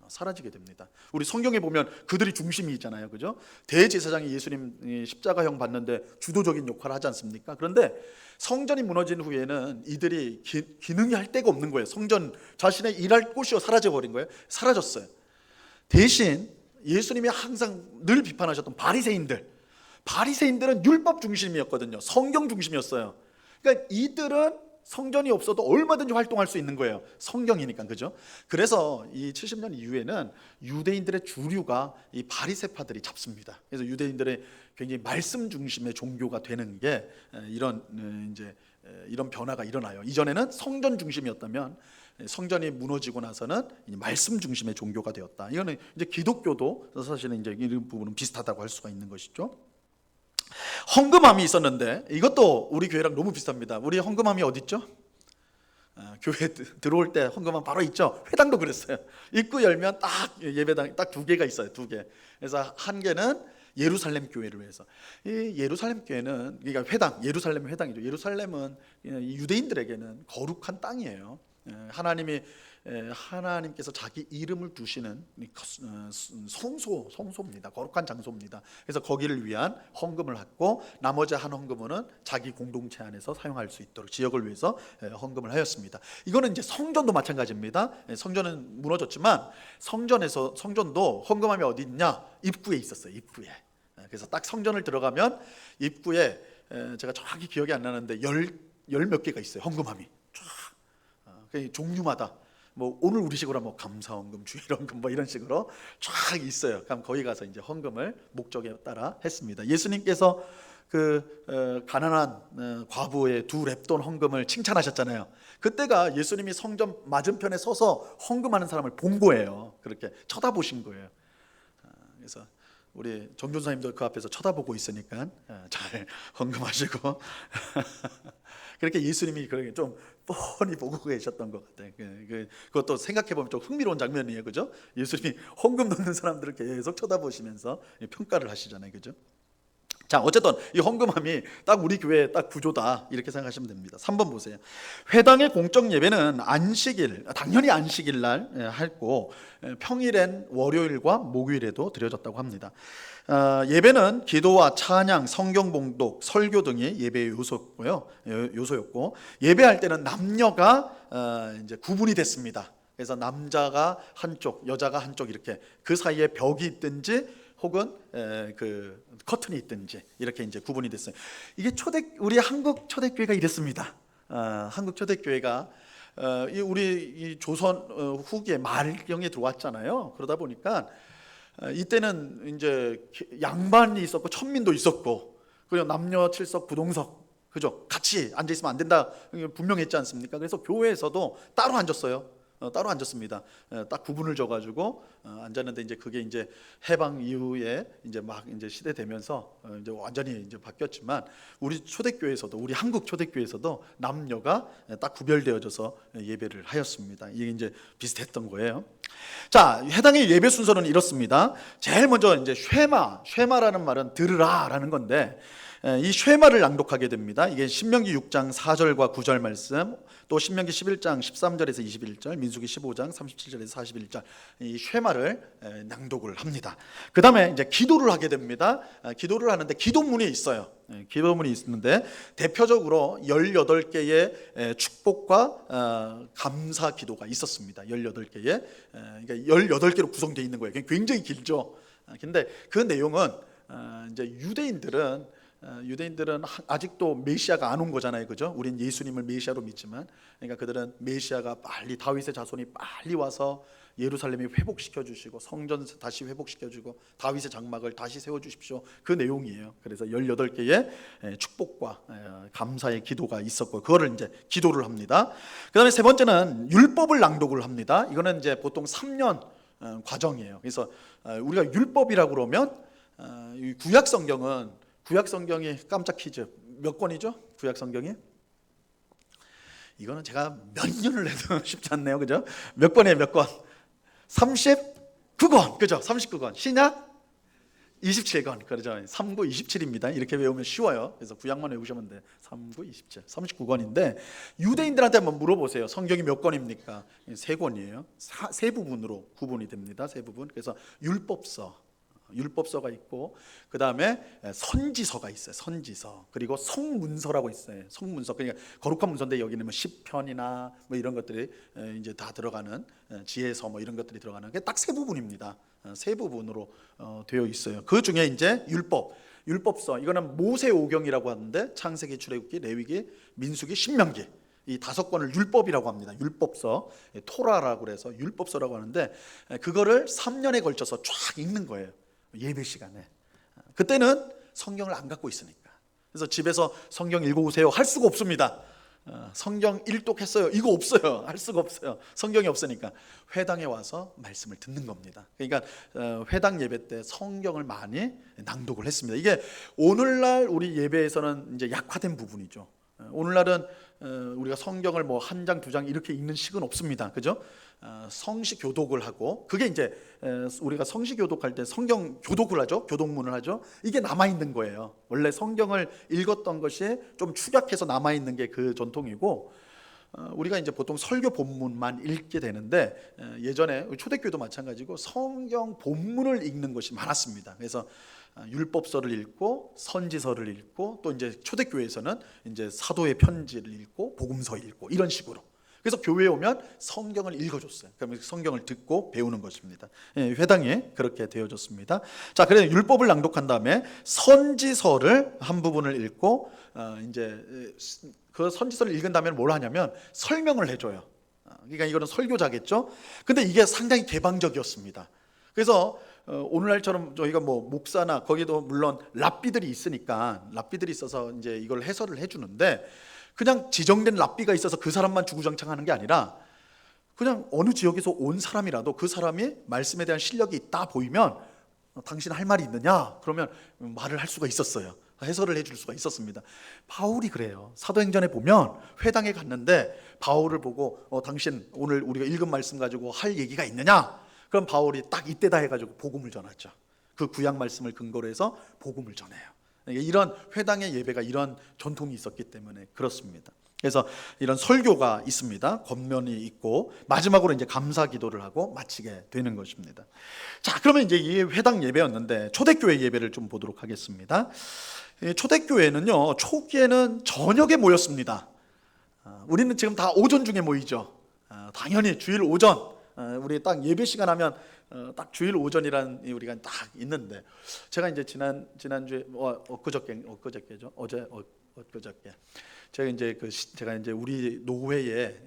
사라지게 됩니다. 우리 성경에 보면 그들이 중심이 있잖아요, 그죠? 대제사장이 예수님 십자가형 받는데 주도적인 역할을 하지 않습니까? 그런데 성전이 무너진 후에는 이들이 기능이 할 데가 없는 거예요. 성전 자신의 일할 곳이 사라져 버린 거예요. 사라졌어요. 대신 예수님이 항상 늘 비판하셨던 바리새인들은 율법 중심이었거든요. 성경 중심이었어요. 그러니까 이들은 성전이 없어도 얼마든지 활동할 수 있는 거예요. 성경이니까, 그죠? 그래서 이 70년 이후에는 유대인들의 주류가 이 바리새파들이 잡습니다. 그래서 유대인들의 굉장히 말씀 중심의 종교가 되는 게 이런 변화가 일어나요. 이전에는 성전 중심이었다면 성전이 무너지고 나서는 말씀 중심의 종교가 되었다. 이거는 이제 기독교도 사실은 이제 이런 부분은 비슷하다고 할 수가 있는 것이죠. 헌금함이 있었는데 이것도 우리 교회랑 너무 비슷합니다. 우리 헌금함이 어디 있죠? 교회 들어올 때 헌금함 바로 있죠. 회당도 그랬어요. 입구 열면 딱 예배당 딱 2개가 있어요. 2개. 그래서 한 개는 예루살렘 교회를 위해서. 이 예루살렘 교회는 그러니까 예루살렘 회당이죠. 예루살렘은 유대인들에게는 거룩한 땅이에요. 하나님께서 자기 이름을 두시는 성소입니다. 거룩한 장소입니다. 그래서 거기를 위한 헌금을 했고, 나머지 한 헌금은 자기 공동체 안에서 사용할 수 있도록 지역을 위해서 헌금을 하였습니다. 이거는 이제 성전도 마찬가지입니다. 성전은 무너졌지만 성전도 헌금함이 어디 있냐? 입구에 있었어요. 입구에. 그래서 딱 성전을 들어가면 입구에, 제가 정확히 기억이 안 나는데 열 몇 개가 있어요. 헌금함이 쫙 종류마다, 뭐 오늘 우리식으로 뭐 감사헌금, 주일헌금 뭐 이런 식으로 쫙 있어요. 그럼 거기 가서 이제 헌금을 목적에 따라 했습니다. 예수님께서 가난한 과부의 2렙돈 헌금을 칭찬하셨잖아요. 그때가 예수님이 성전 맞은편에 서서 헌금하는 사람을 본 거예요. 그렇게 쳐다보신 거예요. 그래서 우리 정교사님도 그 앞에서 쳐다보고 있으니까 잘 헌금하시고 그렇게 예수님이 그렇게 좀 뻔히 보고 계셨던 것 같아요. 그것도 생각해보면 좀 흥미로운 장면이에요, 그죠? 예수님이 헌금 넣는 사람들을 계속 쳐다보시면서 평가를 하시잖아요, 그죠? 자, 어쨌든 이 헌금함이 딱 우리 교회의 딱 구조다, 이렇게 생각하시면 됩니다. 3번 보세요. 회당의 공적 예배는 당연히 안식일 날 했고, 평일엔 월요일과 목요일에도 드려졌다고 합니다. 예배는 기도와 찬양, 성경 봉독, 설교 등이 예배의 요소였고, 예배할 때는 남녀가 이제 구분이 됐습니다. 그래서 남자가 한쪽, 여자가 한쪽, 이렇게 그 사이에 벽이 있든지 혹은 그 커튼이 있든지 이렇게 이제 구분이 됐어요. 이게 우리 한국 초대교회가 이랬습니다. 한국 초대교회가 우리 조선 후기에 말경에 들어왔잖아요. 그러다 보니까 이때는 이제 양반이 있었고 천민도 있었고, 그리고 남녀 칠석 부동석, 그죠? 같이 앉아 있으면 안 된다 분명했지 않습니까? 그래서 교회에서도 따로 앉았어요. 따로 앉았습니다. 딱 구분을 줘가지고 앉았는데, 이제 그게 이제 해방 이후에 이제 막 이제 시대 되면서 이제 완전히 이제 바뀌었지만, 우리 초대교회에서도, 우리 한국 초대교회에서도 남녀가 딱 구별되어져서 예배를 하였습니다. 이게 이제 비슷했던 거예요. 자, 해당의 예배 순서는 이렇습니다. 제일 먼저 이제 쉐마라는 말은 들으라라는 건데, 이 쉐마를 낭독하게 됩니다. 이게 신명기 6장 4절과 9절 말씀, 또 신명기 11장 13절에서 21절, 민수기 15장 37절에서 41절, 이 쉐마를 낭독을 합니다. 그 다음에 이제 기도를 하게 됩니다. 기도를 하는데 기도문이 있어요. 기도문이 있는데 대표적으로 18개의 축복과 감사 기도가 있었습니다. 18개의, 그러니까 18개로 구성되어 있는 거예요. 굉장히 길죠. 근데 그 내용은 이제 유대인들은 아직도 메시아가 안 온 거잖아요, 그죠? 우린 예수님을 메시아로 믿지만, 그러니까 그들은 메시아가 빨리, 다윗의 자손이 빨리 와서 예루살렘이 회복시켜 주시고, 성전 다시 회복시켜 주고, 다윗의 장막을 다시 세워 주십시오, 그 내용이에요. 그래서 18개의 축복과 감사의 기도가 있었고, 그거를 이제 기도를 합니다. 그다음에 세 번째는 율법을 낭독을 합니다. 이거는 이제 보통 3년 과정이에요. 그래서 우리가 율법이라고 그러면, 구약 성경이 깜짝 퀴즈, 몇 권이죠? 구약 성경이? 이거는 제가 몇 년을 해도 쉽지 않네요, 그죠? 몇 권이에요, 몇 권? 39권, 그죠? 39권. 신약 27권, 그렇죠? 3, 9, 27입니다. 이렇게 외우면 쉬워요. 그래서 구약만 외우시면 돼. 3, 9, 27, 39권인데, 유대인들한테 한번 물어보세요. 성경이 몇 권입니까? 3권이에요. 세 부분으로 구분이 됩니다. 세 부분. 그래서 율법서가 있고, 그 다음에 선지서가 있어요. 선지서. 그리고 성문서라고 있어요. 성문서. 그러니까 거룩한 문서인데, 여기는 뭐 시편이나 뭐 이런 것들이 이제 다 들어가는, 지혜서 뭐 이런 것들이 들어가는 게 딱 세 부분입니다. 세 부분으로 되어 있어요. 그 중에 이제 율법서, 이거는 모세오경이라고 하는데, 창세기, 출애굽기, 레위기, 민수기, 신명기, 이 5권을 율법이라고 합니다. 율법서, 토라라고 그래서 율법서라고 하는데, 그거를 3년에 걸쳐서 쫙 읽는 거예요. 예배 시간에. 그때는 성경을 안 갖고 있으니까. 그래서 집에서 성경 읽어오세요 할 수가 없습니다. 성경 일독했어요, 이거 없어요. 할 수가 없어요. 성경이 없으니까 회당에 와서 말씀을 듣는 겁니다. 그러니까 회당 예배 때 성경을 많이 낭독을 했습니다. 이게 오늘날 우리 예배에서는 이제 약화된 부분이죠. 오늘날은 우리가 성경을 뭐 한 장, 2장 이렇게 읽는 식은 없습니다. 그죠? 성시 교독을 하고, 그게 이제 우리가 성시 교독할 때 성경 교독을 하죠. 교독문을 하죠. 이게 남아있는 거예요. 원래 성경을 읽었던 것이 좀 축약해서 남아있는 게 그 전통이고, 우리가 이제 보통 설교 본문만 읽게 되는데 예전에 초대교회도 마찬가지고 성경 본문을 읽는 것이 많았습니다. 그래서 율법서를 읽고 선지서를 읽고 또 이제 초대교회에서는 이제 사도의 편지를 읽고 복음서 읽고 이런 식으로. 그래서 교회에 오면 성경을 읽어줬어요. 그러면 성경을 듣고 배우는 것입니다. 회당에 그렇게 되어졌습니다. 자, 그래서 율법을 낭독한 다음에 선지서를 한 부분을 읽고 이제 그 선지서를 읽은 다음에 뭘 하냐면 설명을 해줘요. 그러니까 이거는 설교자겠죠. 근데 이게 상당히 개방적이었습니다. 그래서 오늘날처럼 저희가 뭐 목사나 거기도 물론 랍비들이 있으니까 랍비들이 있어서 이제 이걸 해설을 해주는데 그냥 지정된 랍비가 있어서 그 사람만 주구장창하는 게 아니라 그냥 어느 지역에서 온 사람이라도 그 사람이 말씀에 대한 실력이 있다 보이면 당신 할 말이 있느냐? 그러면 말을 할 수가 있었어요. 해설을 해줄 수가 있었습니다. 바울이 그래요. 사도행전에 보면 회당에 갔는데 바울을 보고 당신 오늘 우리가 읽은 말씀 가지고 할 얘기가 있느냐? 그럼 바울이 딱 이때다 해가지고 복음을 전하죠. 그 구약 말씀을 근거로 해서 복음을 전해요. 이런 회당의 예배가 이런 전통이 있었기 때문에 그렇습니다. 그래서 이런 설교가 있습니다. 권면이 있고 마지막으로 이제 감사 기도를 하고 마치게 되는 것입니다. 자, 그러면 이제 이 회당 예배였는데 초대교회 예배를 좀 보도록 하겠습니다. 초대교회는요, 초기에는 저녁에 모였습니다. 우리는 지금 다 오전 중에 모이죠. 당연히 주일 오전. 우리 딱 예배 시간 하면 딱 주일 오전이란 우리가 딱 있는데 제가 이제 지난주에 엊그저께죠. 엊그저께 제가 이제 우리 노회에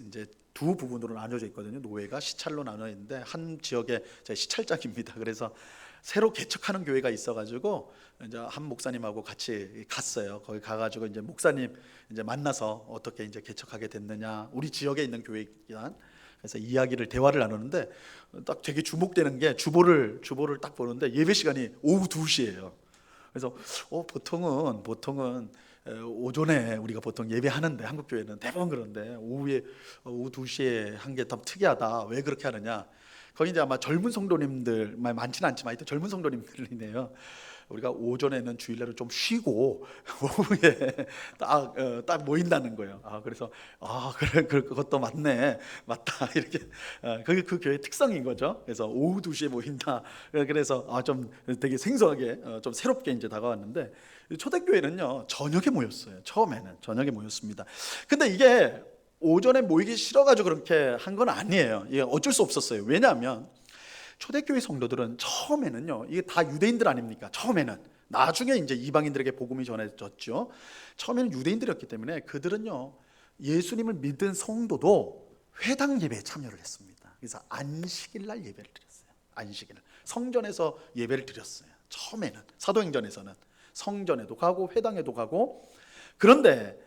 이제 두 부분으로 나눠져 있거든요. 노회가 시찰로 나눠 있는데 한 지역에 제가 시찰장입니다. 그래서 새로 개척하는 교회가 있어가지고 이제 한 목사님하고 같이 갔어요. 거기 가가지고 이제 목사님 이제 만나서 어떻게 이제 개척하게 됐느냐, 우리 지역에 있는 교회이긴 그래서 이야기를 대화를 나누는데 딱 되게 주목되는 게 주보를 딱 보는데 예배 시간이 오후 2시예요. 그래서 보통은 오전에 우리가 보통 예배하는데 한국 교회는 대부분 그런데 오후 2시에 한 게 더 특이하다. 왜 그렇게 하느냐? 거기 이제 아마 젊은 성도님들 많지는 않지만 하여튼 젊은 성도님들이네요. 우리가 오전에는 주일날은 좀 쉬고 오후에 딱 모인다는 거예요. 그래서 그래 그것도 맞다 이렇게 그게 그 교회의 특성인 거죠. 그래서 오후 2시에 모인다. 그래서 좀 되게 생소하게 좀 새롭게 이제 다가왔는데 초대교회는요 저녁에 모였어요. 처음에는 저녁에 모였습니다. 근데 이게 오전에 모이기 싫어가지고 그렇게 한 건 아니에요. 이게 어쩔 수 없었어요. 왜냐하면 초대교회 성도들은 처음에는요, 이게 다 유대인들 아닙니까? 처음에는. 나중에 이제 이방인들에게 복음이 전해졌죠. 처음에는 유대인들이었기 때문에 그들은요, 예수님을 믿은 성도도 회당 예배에 참여를 했습니다. 그래서 안식일 날 예배를 드렸어요. 안식일 날. 성전에서 예배를 드렸어요. 처음에는. 사도행전에서는. 성전에도 가고 회당에도 가고. 그런데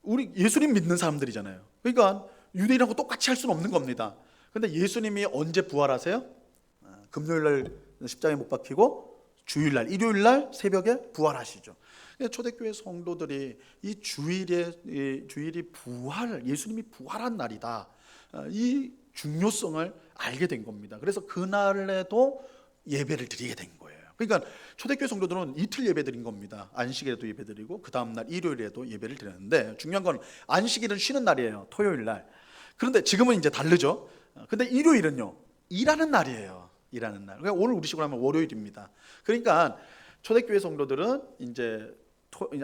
우리 예수님 믿는 사람들이잖아요. 그러니까 유대인하고 똑같이 할 수는 없는 겁니다. 그런데 예수님이 언제 부활하세요? 금요일날 십자가에 못 박히고 주일날, 일요일날 새벽에 부활하시죠. 초대교회 성도들이 이 주일이 예수님이 부활한 날이다. 이 중요성을 알게 된 겁니다. 그래서 그날에도 예배를 드리게 된 거예요. 그러니까 초대교회 성도들은 이틀 예배 드린 겁니다. 안식일에도 예배 드리고 그 다음날 일요일에도 예배를 드렸는데 중요한 건 안식일은 쉬는 날이에요. 토요일날. 그런데 지금은 이제 다르죠. 근데 일요일은요 일하는 날이에요. 일하는 날. 그러니까 오늘 우리 식으로 하면 월요일입니다. 그러니까 초대교회 성도들은 이제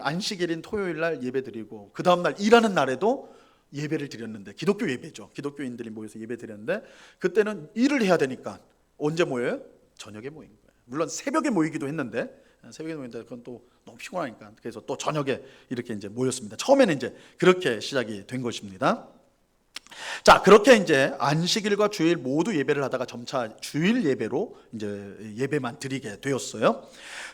안식일인 토요일 날 예배드리고 그 다음 날 일하는 날에도 예배를 드렸는데 기독교 예배죠. 기독교인들이 모여서 예배 드렸는데 그때는 일을 해야 되니까 언제 모여요? 저녁에 모인 거예요. 물론 새벽에 모이기도 했는데 새벽에 모이는데 그건 또 너무 피곤하니까 그래서 또 저녁에 이렇게 이제 모였습니다. 처음에는 이제 그렇게 시작이 된 것입니다. 자, 그렇게 이제 안식일과 주일 모두 예배를 하다가 점차 주일 예배로 이제 예배만 드리게 되었어요.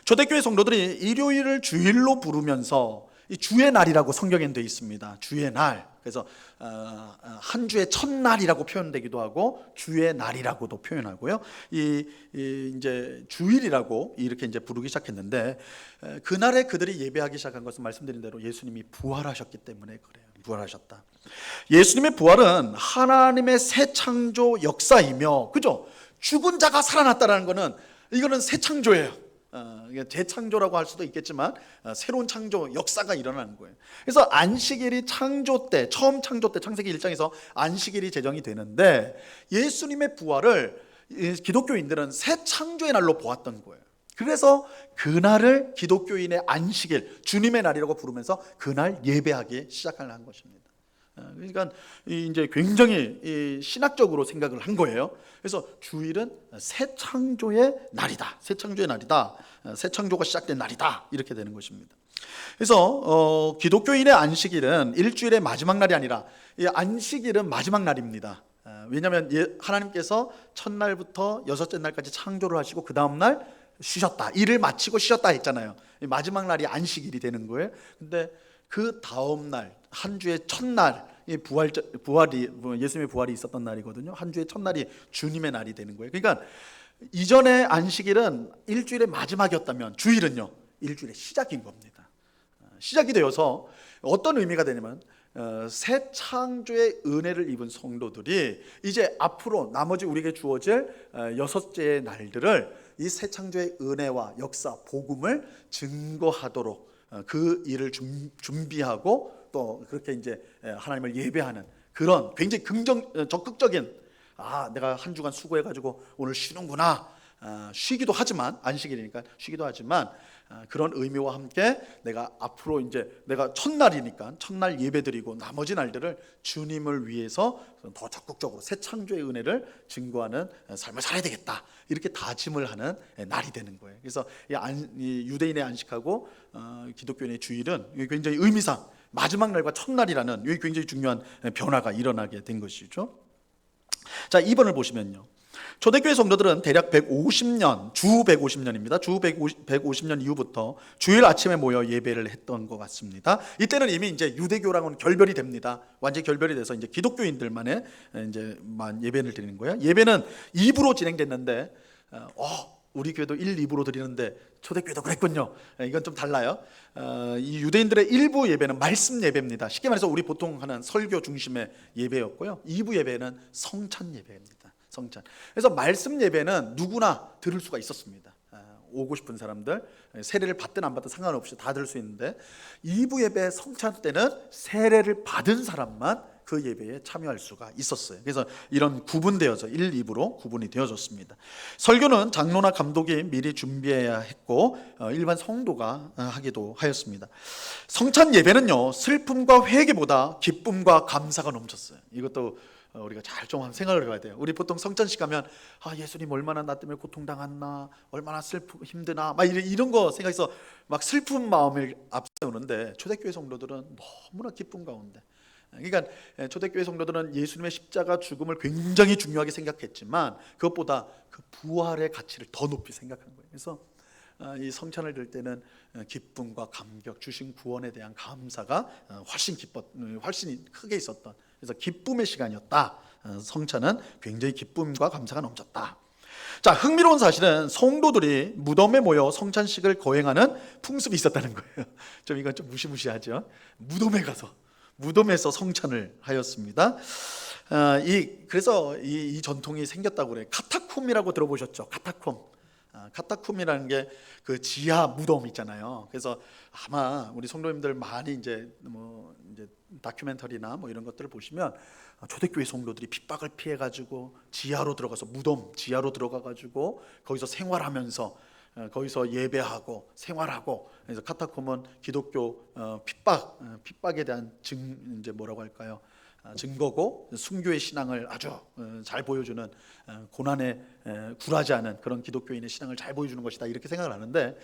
초대교회 성도들이 일요일을 주일로 부르면서 이 주의 날이라고 성경에 되어 있습니다. 주의 날. 그래서 한 주의 첫날이라고 표현되기도 하고 주의 날이라고도 표현하고요. 이제 주일이라고 이렇게 이제 부르기 시작했는데 그날에 그들이 예배하기 시작한 것은 말씀드린 대로 예수님이 부활하셨기 때문에 그래요. 부활하셨다. 예수님의 부활은 하나님의 새 창조 역사이며, 그죠? 죽은 자가 살아났다는 것은 이거는 새 창조예요. 재창조라고 할 수도 있겠지만 새로운 창조 역사가 일어나는 거예요. 그래서 안식일이 창조 때, 처음 창조 때 창세기 1장에서 안식일이 제정이 되는데 예수님의 부활을 기독교인들은 새 창조의 날로 보았던 거예요. 그래서 그날을 기독교인의 안식일, 주님의 날이라고 부르면서 그날 예배하기 시작한 것입니다. 그러니까 이제 굉장히 신학적으로 생각을 한 거예요. 그래서 주일은 새 창조의 날이다. 새 창조의 날이다. 새 창조가 시작된 날이다. 이렇게 되는 것입니다. 그래서 기독교인의 안식일은 일주일의 마지막 날이 아니라 이 안식일은 마지막 날입니다. 왜냐하면 하나님께서 첫날부터 여섯째 날까지 창조를 하시고 그 다음 날 쉬셨다. 일을 마치고 쉬었다 했잖아요. 마지막 날이 안식일이 되는 거예요. 근데 그 다음 날, 한 주의 첫날, 부활이 예수님의 부활이 있었던 날이거든요. 한 주의 첫날이 주님의 날이 되는 거예요. 그러니까 이전의 안식일은 일주일의 마지막이었다면 주일은요, 일주일의 시작인 겁니다. 시작이 되어서 어떤 의미가 되냐면 새 창조의 은혜를 입은 성도들이 이제 앞으로 나머지 우리에게 주어질 여섯째 날들을 이 새 창조의 은혜와 역사, 복음을 증거하도록 그 일을 준비하고 또 그렇게 이제 하나님을 예배하는 그런 굉장히 적극적인, 내가 한 주간 수고해가지고 오늘 쉬는구나, 쉬기도 하지만 안식일이니까 쉬기도 하지만 그런 의미와 함께 내가 앞으로 이제 내가 첫날이니까 첫날 예배드리고 나머지 날들을 주님을 위해서 더 적극적으로 새 창조의 은혜를 증거하는 삶을 살아야 되겠다, 이렇게 다짐을 하는 날이 되는 거예요. 그래서 이 유대인의 안식하고 기독교인의 주일은 굉장히 의미상 마지막 날과 첫날이라는 굉장히 중요한 변화가 일어나게 된 것이죠. 자, 2번을 보시면요, 초대교회 성도들은 대략 150년, 주 150년입니다. 주 150년 이후부터 주일 아침에 모여 예배를 했던 것 같습니다. 이때는 이미 이제 유대교랑은 결별이 됩니다. 완전히 결별이 돼서 이제 기독교인들만의 이제만 예배를 드리는 거예요. 예배는 2부로 진행됐는데, 우리 교회도 1, 2부로 드리는데 초대교회도 그랬군요. 이건 좀 달라요. 이 유대인들의 1부 예배는 말씀 예배입니다. 쉽게 말해서 우리 보통 하는 설교 중심의 예배였고요. 2부 예배는 성찬 예배입니다. 성찬. 그래서 말씀 예배는 누구나 들을 수가 있었습니다. 오고 싶은 사람들, 세례를 받든 안 받든 상관없이 다 들을 수 있는데, 2부 예배 성찬 때는 세례를 받은 사람만 그 예배에 참여할 수가 있었어요. 그래서 이런 구분되어서 1, 2부로 구분이 되어졌습니다. 설교는 장로나 감독이 미리 준비해야 했고 일반 성도가 하기도 하였습니다. 성찬 예배는요, 슬픔과 회개보다 기쁨과 감사가 넘쳤어요. 이것도 우리가 잘 좀 생각을 해봐야 돼요. 우리 보통 성찬식 가면 예수님 얼마나 나 때문에 고통당했나, 얼마나 힘드나, 막 이런 거 생각해서 막 슬픈 마음을 앞세우는데, 초대교회 성도들은 너무나 기쁨 가운데, 그러니까 초대교회 성도들은 예수님의 십자가 죽음을 굉장히 중요하게 생각했지만 그것보다 그 부활의 가치를 더 높이 생각한 거예요. 그래서 이 성찬을 들 때는 기쁨과 감격, 주신 구원에 대한 감사가 훨씬 크게 있었던, 그래서 기쁨의 시간이었다. 성찬은 굉장히 기쁨과 감사가 넘쳤다. 자, 흥미로운 사실은 성도들이 무덤에 모여 성찬식을 거행하는 풍습이 있었다는 거예요. 이건 좀 무시무시하죠. 무덤에서 성찬을 하였습니다. 그래서 이 전통이 생겼다고 그래요. 카타콤이라고 들어보셨죠? 카타콤이라는 게 그 지하 무덤 있잖아요. 그래서 아마 우리 성도님들 많이 이제 다큐멘터리나 이런 것들을 보시면 초대교회 성도들이 핍박을 피해 가지고 지하로 들어가서 무덤 지하로 들어가 가지고 거기서 생활하면서 거기서 예배하고 생활하고, 그래서 카타콤은 기독교 핍박에 대한 증거고 증거의 신앙을 아주 잘 보여주는, 고난에 굴하지 않은 그런 기독교인의 신앙을 잘 보여주는 것이다, 이렇게 생각을 하는데,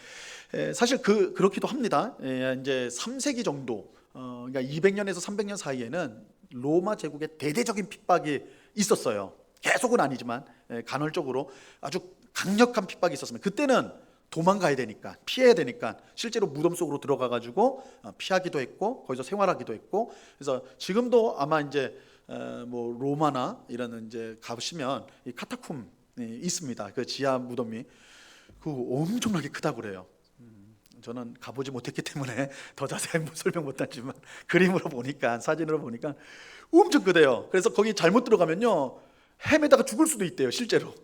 사실 그렇기도 합니다. 이제 3세기 정도, 그러니까 200년에서 300년 사이에는 로마 제국의 대대적인 핍박이 있었어요. 계속은 아니지만 간헐적으로 아주 강력한 핍박이 있었습니다. 그때는 도망가야 되니까, 피해야 되니까 실제로 무덤 속으로 들어가 가지고 피하기도 했고 거기서 생활하기도 했고, 그래서 지금도 아마 이제 로마나 이런 이제 가시면 이 카타콤이 있습니다. 그 지하 무덤이 엄청나게 크다고 그래요. 저는 가보지 못했기 때문에 더 자세히 설명 못하지만 그림으로 보니까, 사진으로 보니까 엄청 크대요. 그래서 거기 잘못 들어가면요 헤매다가 죽을 수도 있대요, 실제로.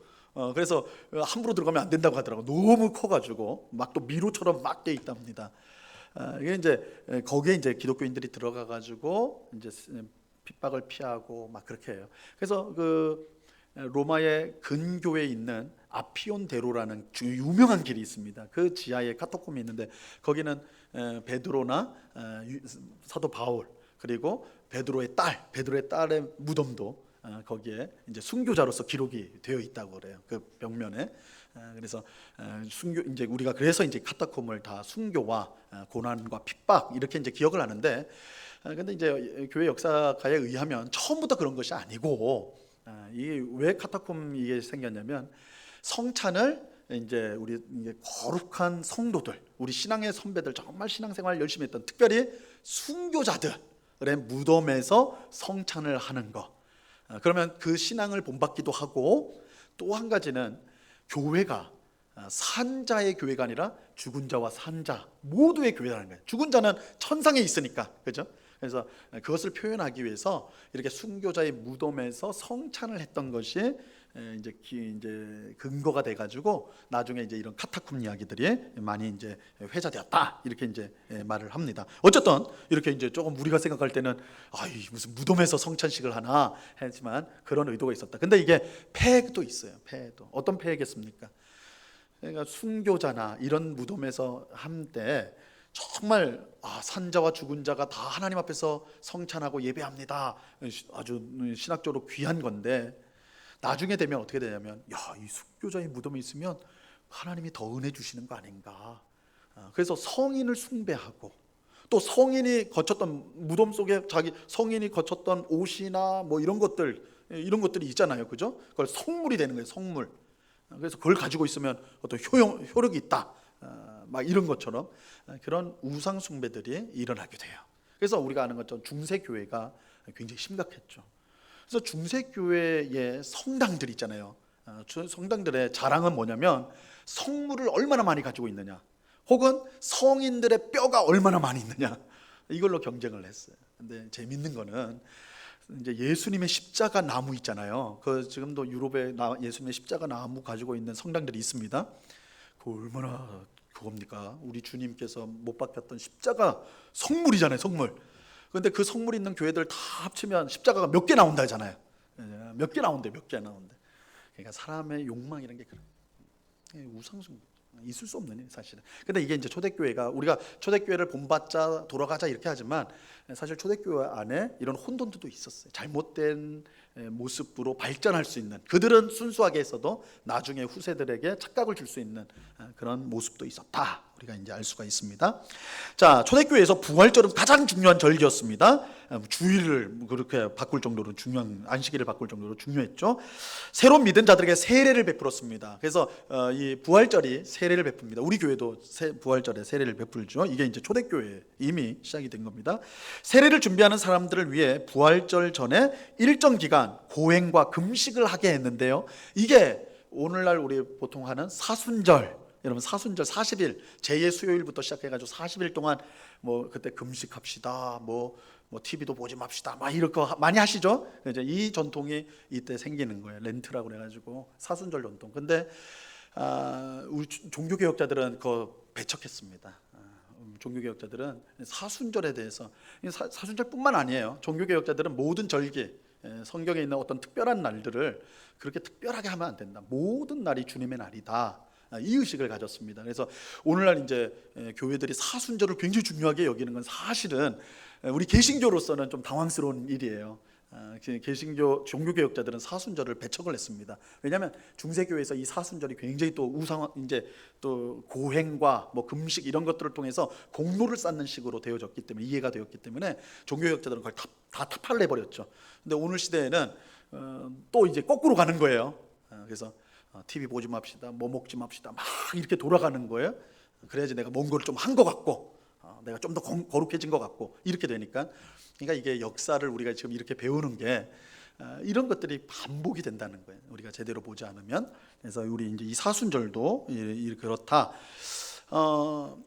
그래서 함부로 들어가면 안 된다고 하더라고. 너무 커가지고 막 또 미로처럼 막 돼 있답니다. 이게 이제 거기에 이제 기독교인들이 들어가가지고 이제 핍박을 피하고 막 그렇게 해요. 그래서 그 로마의 근교에 있는 아피온 대로라는 유명한 길이 있습니다. 그 지하에 카타콤이 있는데 거기는 베드로나 사도 바울 그리고 베드로의 딸의 무덤도 거기에 이제 순교자로서 기록이 되어 있다고 그래요. 그 벽면에. 그래서 순교 이제 우리가 그래서 이제 카타콤을 다 순교와 고난과 핍박 이렇게 이제 기억을 하는데, 근데 이제 교회 역사가에 의하면 처음부터 그런 것이 아니고, 이게 왜 카타콤 이게 생겼냐면 성찬을 이제 우리 이제 거룩한 성도들, 우리 신앙의 선배들, 정말 신앙생활 열심히 했던 특별히 순교자들의 무덤에서 성찬을 하는 거. 그러면 그 신앙을 본받기도 하고, 또 한 가지는 교회가 산자의 교회가 아니라 죽은 자와 산자 모두의 교회라는 거예요. 죽은 자는 천상에 있으니까, 그죠? 그래서 그것을 표현하기 위해서 이렇게 순교자의 무덤에서 성찬을 했던 것이 이제 근거가 돼가지고 나중에 이제 이런 카타콤 이야기들이 많이 이제 회자되었다 이렇게 이제 말을 합니다. 어쨌든 이렇게 이제 조금 우리가 생각할 때는 무슨 무덤에서 성찬식을 하나 했지만 그런 의도가 있었다. 근데 이게 폐도 있어요. 폐도 어떤 폐겠습니까? 그러니까 순교자나 이런 무덤에서 한때 정말 산자와 죽은 자가 다 하나님 앞에서 성찬하고 예배합니다. 아주 신학적으로 귀한 건데 나중에 되면 어떻게 되냐면 이 순교자의 무덤에 있으면 하나님이 더 은혜 주시는 거 아닌가. 그래서 성인을 숭배하고 또 성인이 거쳤던 무덤 속에 자기 성인이 거쳤던 옷이나 뭐 이런 것들이 있잖아요, 그죠? 그걸 성물이 되는 거예요, 성물. 그래서 그걸 가지고 있으면 어떤 효력이 있다. 막 이런 것처럼 그런 우상 숭배들이 일어나게 돼요. 그래서 우리가 아는 것처럼 중세 교회가 굉장히 심각했죠. 그래서 중세 교회의 성당들 있잖아요. 성당들의 자랑은 뭐냐면 성물을 얼마나 많이 가지고 있느냐, 혹은 성인들의 뼈가 얼마나 많이 있느냐, 이걸로 경쟁을 했어요. 근데 재밌는 거는 이제 예수님의 십자가 나무 있잖아요. 그 지금도 유럽에 예수님의 십자가 나무 가지고 있는 성당들이 있습니다. 그 얼마나 그겁니까? 우리 주님께서 못 박혔던 십자가 성물이잖아요, 성물. 그런데 그 성물 있는 교회들 다 합치면 십자가가 몇 개 나온다 하잖아요. 몇 개 나온대. 그러니까 사람의 욕망이라는 게 그런 우상숭배 있을 수 없는 일 사실은. 근데 이게 이제 초대교회가 우리가 초대교회를 본받자 돌아가자 이렇게 하지만 사실 초대교회 안에 이런 혼돈도 있었어요. 잘못된 모습으로 발전할 수 있는, 그들은 순수하게 했어도 나중에 후세들에게 착각을 줄 수 있는 그런 모습도 있었다. 우리가 이제 알 수가 있습니다. 자, 초대교회에서 부활절은 가장 중요한 절기였습니다. 주일을 그렇게 바꿀 정도로 중요한, 안식일을 바꿀 정도로 중요했죠. 새로 믿은 자들에게 세례를 베풀었습니다. 그래서 이 부활절이 세례를 베풉니다. 우리 교회도 부활절에 세례를 베풀죠. 이게 이제 초대교회 이미 시작이 된 겁니다. 세례를 준비하는 사람들을 위해 부활절 전에 일정 기간 고행과 금식을 하게 했는데요. 이게 오늘날 우리 보통 하는 사순절, 여러분 사순절 40일 제2의 수요일부터 시작해가지고 40일 동안 뭐 그때 금식합시다, 뭐 TV도 보지 맙시다, 막 이런 거 많이 하시죠. 이제 이 전통이 이때 생기는 거예요. 렌트라고 그래가지고 사순절 전통. 근데 우리 종교개혁자들은 그거 배척했습니다. 종교개혁자들은 사순절에 대해서, 사순절뿐만 아니에요. 종교개혁자들은 모든 절기, 성경에 있는 어떤 특별한 날들을 그렇게 특별하게 하면 안 된다. 모든 날이 주님의 날이다. 이 의식을 가졌습니다. 그래서 오늘날 이제 교회들이 사순절을 굉장히 중요하게 여기는 건 사실은 우리 개신교로서는 좀 당황스러운 일이에요. 개신교 종교개혁자들은 사순절을 배척을 했습니다. 왜냐하면 중세교회에서 이 사순절이 굉장히 또 이제 또 고행과 뭐 금식 이런 것들을 통해서 공로를 쌓는 식으로 되어졌기 때문에, 이해가 되었기 때문에 종교개혁자들은 그걸 다 타파를 해버렸죠. 근데 오늘 시대에는 또 이제 거꾸로 가는 거예요. 그래서 TV 보지 맙시다, 뭐 먹지 맙시다, 막 이렇게 돌아가는 거예요. 그래야지 내가 뭔 걸 좀 한 것 같고, 내가 좀 더 거룩해진 것 같고 이렇게 되니까, 그러니까 이게 역사를 우리가 지금 이렇게 배우는 게 이런 것들이 반복이 된다는 거예요. 우리가 제대로 보지 않으면. 그래서 우리 이제 이 사순절도 그렇다.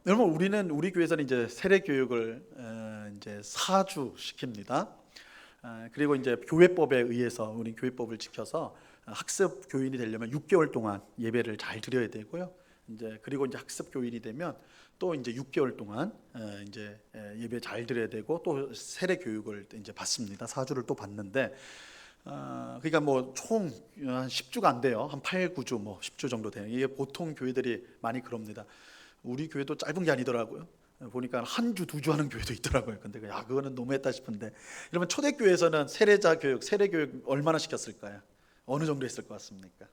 여러분, 우리 교회에서는 이제 세례 교육을 이제 4주 시킵니다. 그리고 이제 교회법에 의해서, 우리 교회법을 지켜서 학습 교인이 되려면 6개월 동안 예배를 잘 드려야 되고요. 그리고 이제 학습 교인이 되면 또 이제 6개월 동안 이제 예배 잘 드려야 되고 또 세례 교육을 이제 받습니다. 사주를 또 받는데 그러니까 뭐 총 한 10주가 안 돼요. 한 8, 9주 뭐 10주 정도 돼요. 이게 보통 교회들이 많이 그럽니다. 우리 교회도 짧은 게 아니더라고요. 보니까 한 주, 2주 하는 교회도 있더라고요. 근데 그거는 너무했다 싶은데, 그러면 초대교회에서는 세례자 교육, 세례 교육 얼마나 시켰을까요? 어느 정도 했을 것 같습니까?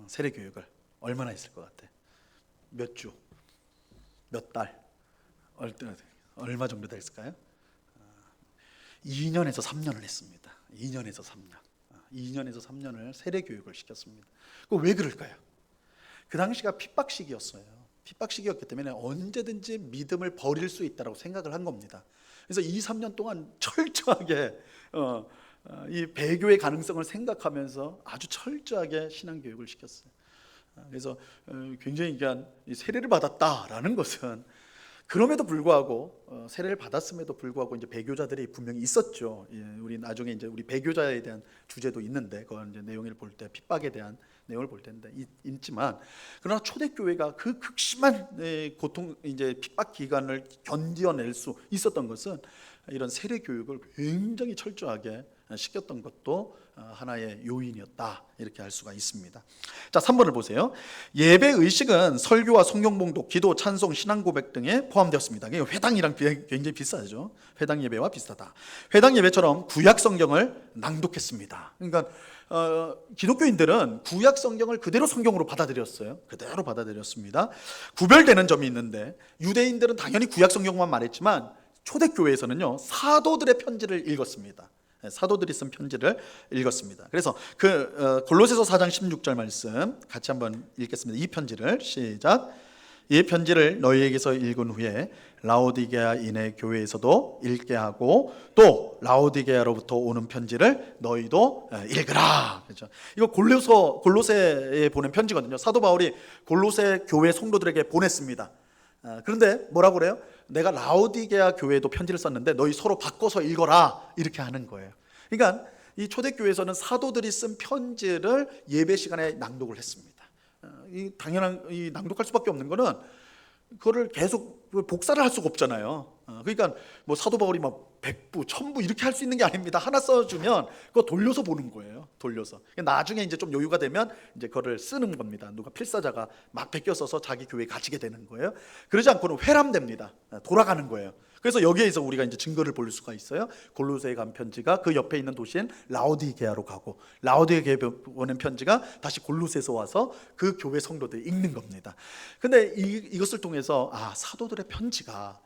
세례 교육을 얼마나 했을 것 같아? 몇 주, 몇 달, 얼마 정도 됐을까요? 2년에서 3년을 했습니다. 2년에서 3년. 2년에서 3년을 세례 교육을 시켰습니다. 왜 그럴까요? 그 당시가 핍박 시기였어요. 핍박 시기였기 때문에 언제든지 믿음을 버릴 수 있다고 생각을 한 겁니다. 그래서 2, 3년 동안 철저하게 이 배교의 가능성을 생각하면서 아주 철저하게 신앙 교육을 시켰어요. 그래서 굉장히 세례를 받았다라는 것은, 그럼에도 불구하고 세례를 받았음에도 불구하고 이제 배교자들이 분명히 있었죠. 우리 나중에 이제 우리 배교자에 대한 주제도 있는데, 그건 이제 내용을 볼 때 핍박에 대한 내용을 볼 텐데 있지만, 그러나 초대교회가 그 극심한 고통, 이제 핍박 기간을 견뎌낼 수 있었던 것은 이런 세례 교육을 굉장히 철저하게 시켰던 것도 하나의 요인이었다, 이렇게 할 수가 있습니다. 자, 3번을 보세요. 예배 의식은 설교와 성경 봉독, 기도, 찬송, 신앙 고백 등에 포함되었습니다. 회당이랑 굉장히 비슷하죠. 회당 예배와 비슷하다. 회당 예배처럼 구약 성경을 낭독했습니다. 그러니까 기독교인들은 구약 성경을 그대로 성경으로 받아들였어요. 그대로 받아들였습니다. 구별되는 점이 있는데, 유대인들은 당연히 구약 성경만 말했지만 초대교회에서는요, 사도들의 편지를 읽었습니다. 사도들이 쓴 편지를 읽었습니다. 그래서 골로새서 4장 16절 말씀 같이 한번 읽겠습니다. 이 편지를 시작. 이 편지를 너희에게서 읽은 후에 라오디게아인의 교회에서도 읽게 하고, 또 라오디게아로부터 오는 편지를 너희도 읽으라. 그렇죠? 이거 골로새에 보낸 편지거든요. 사도 바울이 골로새 교회 성도들에게 보냈습니다. 그런데 뭐라고 그래요? 내가 라오디게아 교회에도 편지를 썼는데 너희 서로 바꿔서 읽어라, 이렇게 하는 거예요. 그러니까 이 초대교회에서는 사도들이 쓴 편지를 예배 시간에 낭독을 했습니다. 이 당연한, 이 낭독할 수밖에 없는 거는 그거를 계속 복사를 할 수가 없잖아요. 그러니까 뭐 사도 바울이 막 100부, 1000부 이렇게 할 수 있는 게 아닙니다. 하나 써주면 그거 돌려서 보는 거예요. 돌려서. 나중에 이제 좀 여유가 되면 이제 그거를 쓰는 겁니다. 누가 필사자가 막 베껴 써서 자기 교회에 가지게 되는 거예요. 그러지 않고는 회람됩니다. 돌아가는 거예요. 그래서 여기에서 우리가 이제 증거를 볼 수가 있어요. 골로새에 간 편지가 그 옆에 있는 도시인 라오디게아로 가고, 라오디게아에 보낸 편지가 다시 골로새에서 와서 그 교회 성도들이 읽는 겁니다. 근데 이것을 통해서 사도들의 편지가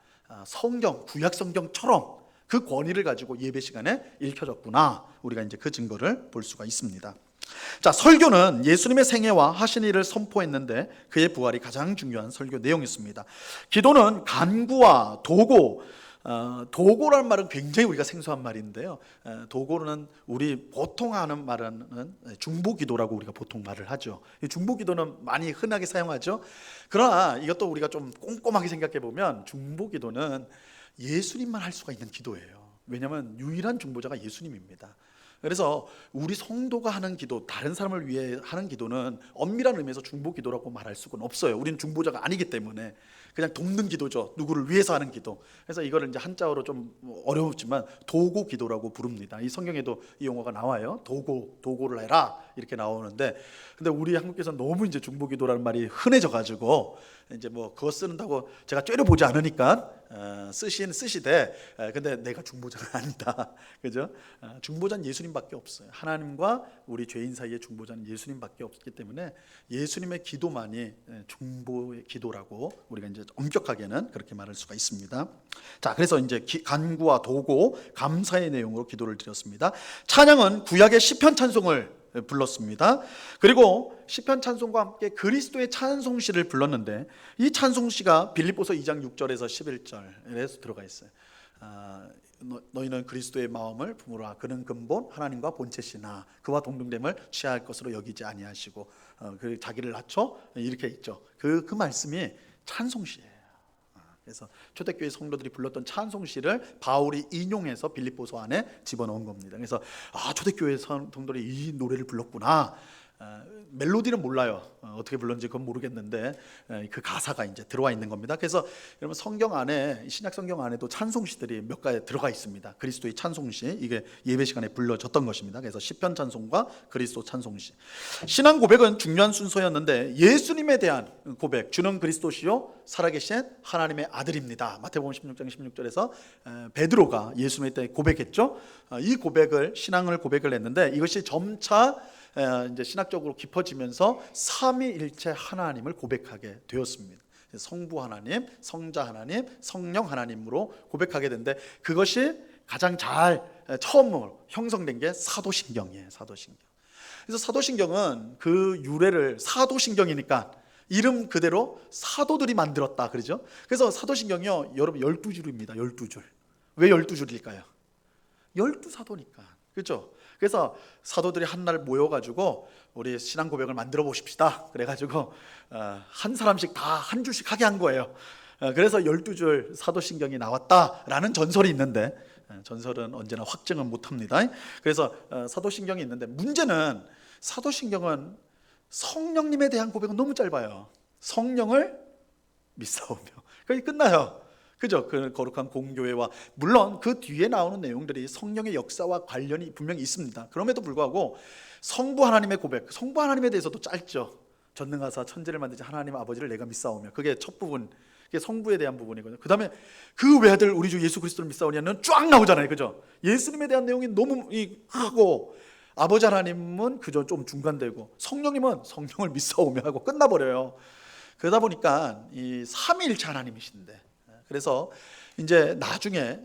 성경, 구약 성경처럼 그 권위를 가지고 예배 시간에 읽혀졌구나, 우리가 이제 그 증거를 볼 수가 있습니다. 자, 설교는 예수님의 생애와 하신 일을 선포했는데 그의 부활이 가장 중요한 설교 내용이었습니다. 기도는 간구와 도고, 도고라는 말은 굉장히 우리가 생소한 말인데요. 도고는 우리 보통 하는 말은 중보기도라고 우리가 보통 말을 하죠. 중보기도는 많이 흔하게 사용하죠. 그러나 이것도 우리가 좀 꼼꼼하게 생각해 보면 중보기도는 예수님만 할 수가 있는 기도예요. 왜냐하면 유일한 중보자가 예수님입니다. 그래서 우리 성도가 하는 기도, 다른 사람을 위해 하는 기도는 엄밀한 의미에서 중보기도라고 말할 수는 없어요. 우리는 중보자가 아니기 때문에 그냥 돕는 기도죠. 누구를 위해서 하는 기도. 그래서 이거를 이제 한자어로 좀 어렵지만 도고기도라고 부릅니다. 이 성경에도 이 용어가 나와요. 도고를 해라, 이렇게 나오는데, 근데 우리 한국에서는 너무 이제 중보기도라는 말이 흔해져 가지고 이제 뭐 그거 쓰는다고 제가 째려보지 않으니까 쓰시되, 근데 내가 중보자가 아니다. 그죠? 중보자는 예수님밖에 없어요. 하나님과 우리 죄인 사이의 중보자는 예수님밖에 없기 때문에 예수님의 기도만이 중보의 기도라고 우리가 이제 엄격하게는 그렇게 말할 수가 있습니다. 자, 그래서 이제 간구와 도고, 감사의 내용으로 기도를 드렸습니다. 찬양은 구약의 시편 찬송을 불렀습니다. 그리고 시편 찬송과 함께 그리스도의 찬송시를 불렀는데, 이 찬송시가 빌립보서 2장 6절에서 11절에 들어가 있어요. 너희는 그리스도의 마음을 품으라. 그는 근본 하나님과 본체시나 그와 동등됨을 취할 것으로 여기지 아니하시고, 그 자기를 낮춰, 이렇게 있죠. 그 말씀이 찬송시예요. 그래서 초대교회 성도들이 불렀던 찬송시를 바울이 인용해서 빌립보서 안에 집어넣은 겁니다. 그래서 초대교회 성도들이 이 노래를 불렀구나. 멜로디는 몰라요. 어떻게 불렀는지 그건 모르겠는데 그 가사가 이제 들어와 있는 겁니다. 그래서 여러분 성경 안에, 신약 성경 안에도 찬송시들이 몇 가지 들어가 있습니다. 그리스도의 찬송시, 이게 예배 시간에 불러졌던 것입니다. 그래서 시편 찬송과 그리스도 찬송시. 신앙 고백은 중요한 순서였는데 예수님에 대한 고백, 주는 그리스도시요 살아계신 하나님의 아들입니다. 마태복음 16장 16절에서 베드로가 예수님에 대해 고백했죠. 이 고백을, 신앙을 고백을 했는데 이것이 점차 이제 신학적으로 깊어지면서 삼위일체 하나님을 고백하게 되었습니다. 성부 하나님, 성자 하나님, 성령 하나님으로 고백하게 되는데 그것이 가장 잘 처음으로 형성된 게 사도신경이에요. 사도신경. 그래서 사도신경은 그 유래를, 사도신경이니까 이름 그대로 사도들이 만들었다 그러죠. 그래서 사도신경이요, 여러분 12줄입니다. 12줄. 왜 12줄일까요? 12사도니까. 그렇죠? 그래서 사도들이 한 날 모여가지고 우리 신앙 고백을 만들어 보십시다. 그래가지고 한 사람씩 다 한 줄씩 하게 한 거예요. 그래서 12줄 사도신경이 나왔다라는 전설이 있는데 전설은 언제나 확증은 못합니다. 그래서 사도신경이 있는데 문제는 사도신경은 성령님에 대한 고백은 너무 짧아요. 성령을 믿사오며 거기 끝나요. 그죠? 그 거룩한 공교회와 물론 그 뒤에 나오는 내용들이 성령의 역사와 관련이 분명히 있습니다. 그럼에도 불구하고 성부 하나님의 고백, 성부 하나님에 대해서도 짧죠. 전능하사 천지를 만드신 하나님 아버지를 내가 믿사오며, 그게 첫 부분, 그게 성부에 대한 부분이거든요. 그 다음에 그 외아들 우리 주 예수 그리스도를 믿사오냐는 쫙 나오잖아요. 그죠? 예수님에 대한 내용이 너무 하고, 아버지 하나님은 그저 좀 중간되고, 성령님은 성령을 믿사오며 하고 끝나버려요. 그러다 보니까 이 삼위일체 하나님이신데, 그래서 이제 나중에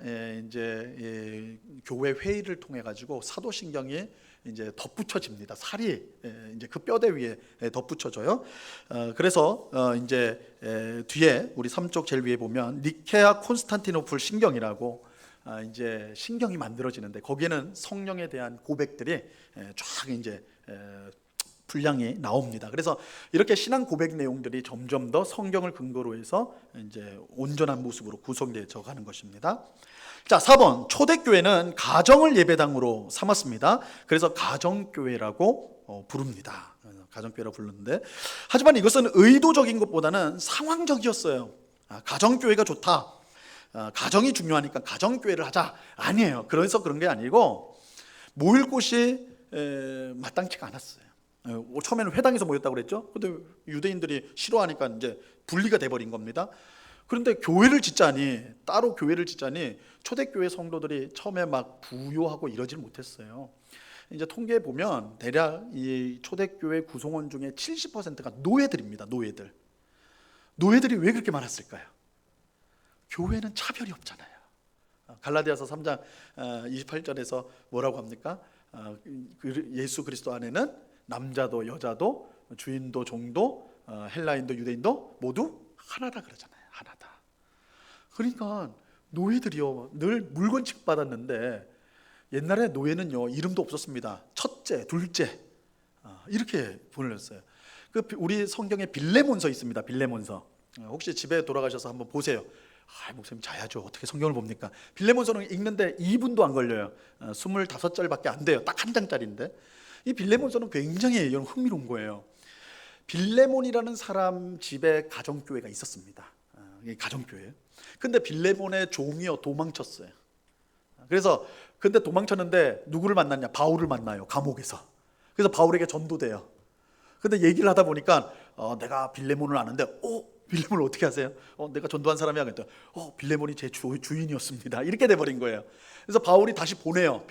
이제 교회 회의를 통해 가지고 사도신경이 이제 덧붙여집니다. 살이 이제 그 뼈대 위에 덧붙여져요. 그래서 이제 뒤에 우리 3쪽 제일 위에 보면 니케아 콘스탄티노플 신경이라고 이제 신경이 만들어지는데 거기에는 성령에 대한 고백들이 쫙 이제 분량이 나옵니다. 그래서 이렇게 신앙 고백 내용들이 점점 더 성경을 근거로 해서 이제 온전한 모습으로 구성되어 가는 것입니다. 자, 4번, 초대교회는 가정을 예배당으로 삼았습니다. 그래서 가정교회라고 부릅니다. 가정교회라고 부르는데, 하지만 이것은 의도적인 것보다는 상황적이었어요. 가정교회가 좋다, 가정이 중요하니까 가정교회를 하자, 아니에요. 그래서 그런 게 아니고 모일 곳이 마땅치가 않았어요. 처음에는 회당에서 모였다고 그랬죠. 근데 유대인들이 싫어하니까 이제 분리가 돼버린 겁니다. 그런데 교회를 짓자니, 따로 교회를 짓자니 초대교회 성도들이 처음에 막 부요하고 이러질 못했어요. 이제 통계에 보면 대략 이 초대교회 구성원 중에 70%가 노예들입니다. 노예들이 왜 그렇게 많았을까요? 교회는 차별이 없잖아요. 갈라디아서 3장 28절에서 뭐라고 합니까? 예수 그리스도 안에는 남자도 여자도 주인도 종도 헬라인도 유대인도 모두 하나다 그러잖아요. 하나다. 그러니까 노예들이요 늘 물건 취급받았는데, 옛날에 노예는요 이름도 없었습니다. 첫째, 둘째 이렇게 불렸어요. 우리 성경에 빌레몬서 있습니다. 빌레몬서. 혹시 집에 돌아가셔서 한번 보세요. 목사님 자야죠. 어떻게 성경을 봅니까? 빌레몬서는 읽는데 2분도 안 걸려요. 25절밖에 안 돼요. 딱 한 장짜리인데 이 빌레몬서는 굉장히 흥미로운 거예요. 빌레몬이라는 사람 집에 가정교회가 있었습니다. 가정교회. 근데 빌레몬의 종이요 도망쳤어요. 그래서 근데 도망쳤는데 누구를 만났냐? 바울을 만나요. 감옥에서. 그래서 바울에게 전도돼요. 근데 얘기를 하다 보니까 내가 빌레몬을 아는데 빌레몬을 어떻게 아세요? 내가 전도한 사람이야. 그랬더니 빌레몬이 제 주인이었습니다. 이렇게 돼버린 거예요. 그래서 바울이 다시 보내요.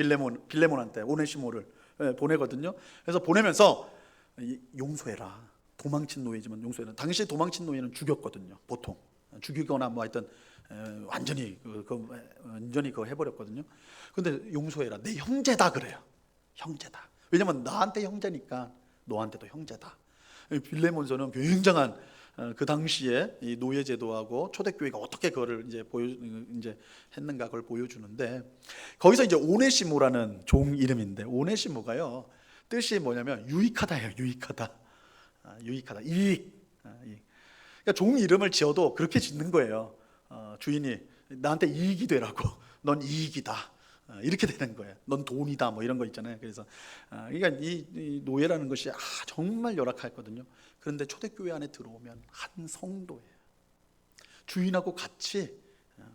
빌레몬한테 오네시모를 보내거든요. 그래서 보내면서 용서해라. 도망친 노예지만 용서해라. 당시 도망친 노예는 죽였거든요. 보통 죽이거나 뭐 하여튼 완전히 그거 해버렸거든요. 근데 용서해라. 내 형제다 그래요. 형제다. 왜냐면 나한테 형제니까 너한테도 형제다. 빌레몬서는 굉장한 그 당시에 이 노예 제도하고 초대교회가 어떻게 그거를 이제 했는가 그걸 보여주는데, 거기서 이제 오네시모라는 종 이름인데, 오네시모가요 뜻이 뭐냐면 유익하다예요. 유익하다. 유익하다. 이익. 그러니까 종 이름을 지어도 그렇게 짓는 거예요. 주인이 나한테 이익이 되라고 넌 이익이다 이렇게 되는 거예요. 넌 돈이다 뭐 이런 거 있잖아요. 그래서 그러니까 이 노예라는 것이 정말 열악했거든요. 그런데 초대교회 안에 들어오면 한 성도예요. 주인하고 같이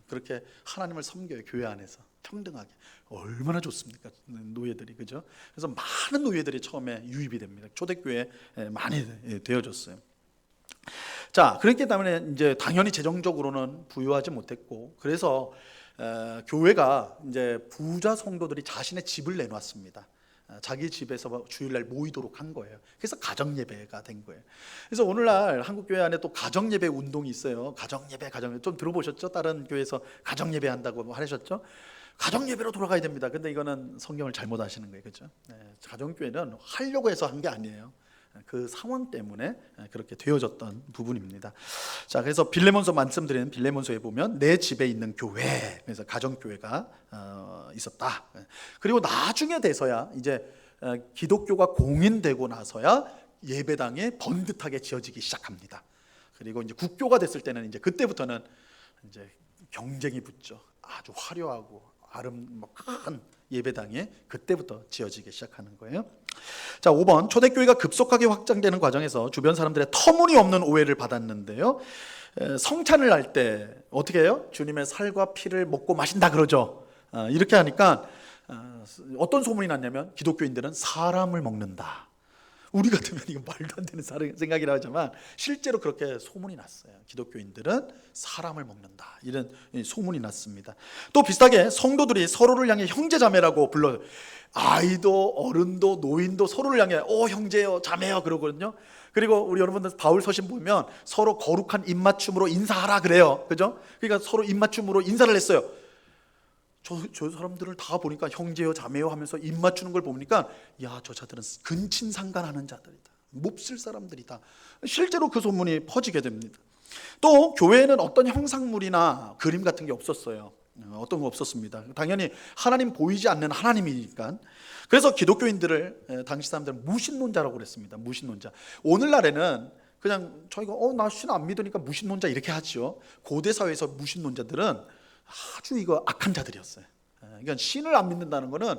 그렇게 하나님을 섬겨요. 교회 안에서 평등하게. 얼마나 좋습니까? 노예들이, 그죠? 그래서 많은 노예들이 처음에 유입이 됩니다. 초대교회에 많이 되어졌어요. 자, 그렇기 때문에 이제 당연히 재정적으로는 부유하지 못했고, 그래서 교회가 이제 부자 성도들이 자신의 집을 내놨습니다. 자기 집에서 주일날 모이도록 한 거예요. 그래서 가정예배가 된 거예요. 그래서 오늘날 한국교회 안에 또 가정예배 운동이 있어요. 가정예배 좀 들어보셨죠? 다른 교회에서 가정예배 한다고 하셨죠? 가정예배로 돌아가야 됩니다. 근데 이거는 성경을 잘못 아시는 거예요. 그렇죠? 가정교회는 하려고 해서 한 게 아니에요. 그 상황 때문에 그렇게 되어졌던 부분입니다. 자, 그래서 빌레몬서 말씀드린 빌레몬서에 보면 내 집에 있는 교회, 그래서 가정교회가 있었다. 그리고 나중에 돼서야 이제 기독교가 공인되고 나서야 예배당이 번듯하게 지어지기 시작합니다. 그리고 이제 국교가 됐을 때는 이제 그때부터는 이제 경쟁이 붙죠. 아주 화려하고 큰 예배당이 그때부터 지어지기 시작하는 거예요. 자, 5번 초대교회가 급속하게 확장되는 과정에서 주변 사람들의 터무니없는 오해를 받았는데요. 성찬을 할 때 어떻게 해요? 주님의 살과 피를 먹고 마신다 그러죠. 이렇게 하니까 어떤 소문이 났냐면 기독교인들은 사람을 먹는다. 우리 같으면 이거 말도 안 되는 생각이라 하지만 실제로 그렇게 소문이 났어요. 기독교인들은 사람을 먹는다, 이런 소문이 났습니다. 또 비슷하게 성도들이 서로를 향해 형제자매라고 불러요. 아이도 어른도 노인도 서로를 향해 형제요 자매요 그러거든요. 그리고 우리 여러분들 바울 서신 보면 서로 거룩한 입맞춤으로 인사하라 그래요. 그죠? 그러니까 서로 입맞춤으로 인사를 했어요. 저 사람들을 다 보니까 형제요 자매요 하면서 입 맞추는 걸 보니까 야, 저 자들은 근친상간하는 자들이다, 몹쓸 사람들이다. 실제로 그 소문이 퍼지게 됩니다. 또 교회에는 어떤 형상물이나 그림 같은 게 없었어요. 어떤 거 없었습니다. 당연히 하나님 보이지 않는 하나님이니까. 그래서 기독교인들을 당시 사람들은 무신론자라고 그랬습니다. 무신론자. 오늘날에는 그냥 저희가 나 신 안 믿으니까 무신론자 이렇게 하죠. 고대 사회에서 무신론자들은 아주 악한 자들이었어요. 그러니까 신을 안 믿는다는 거는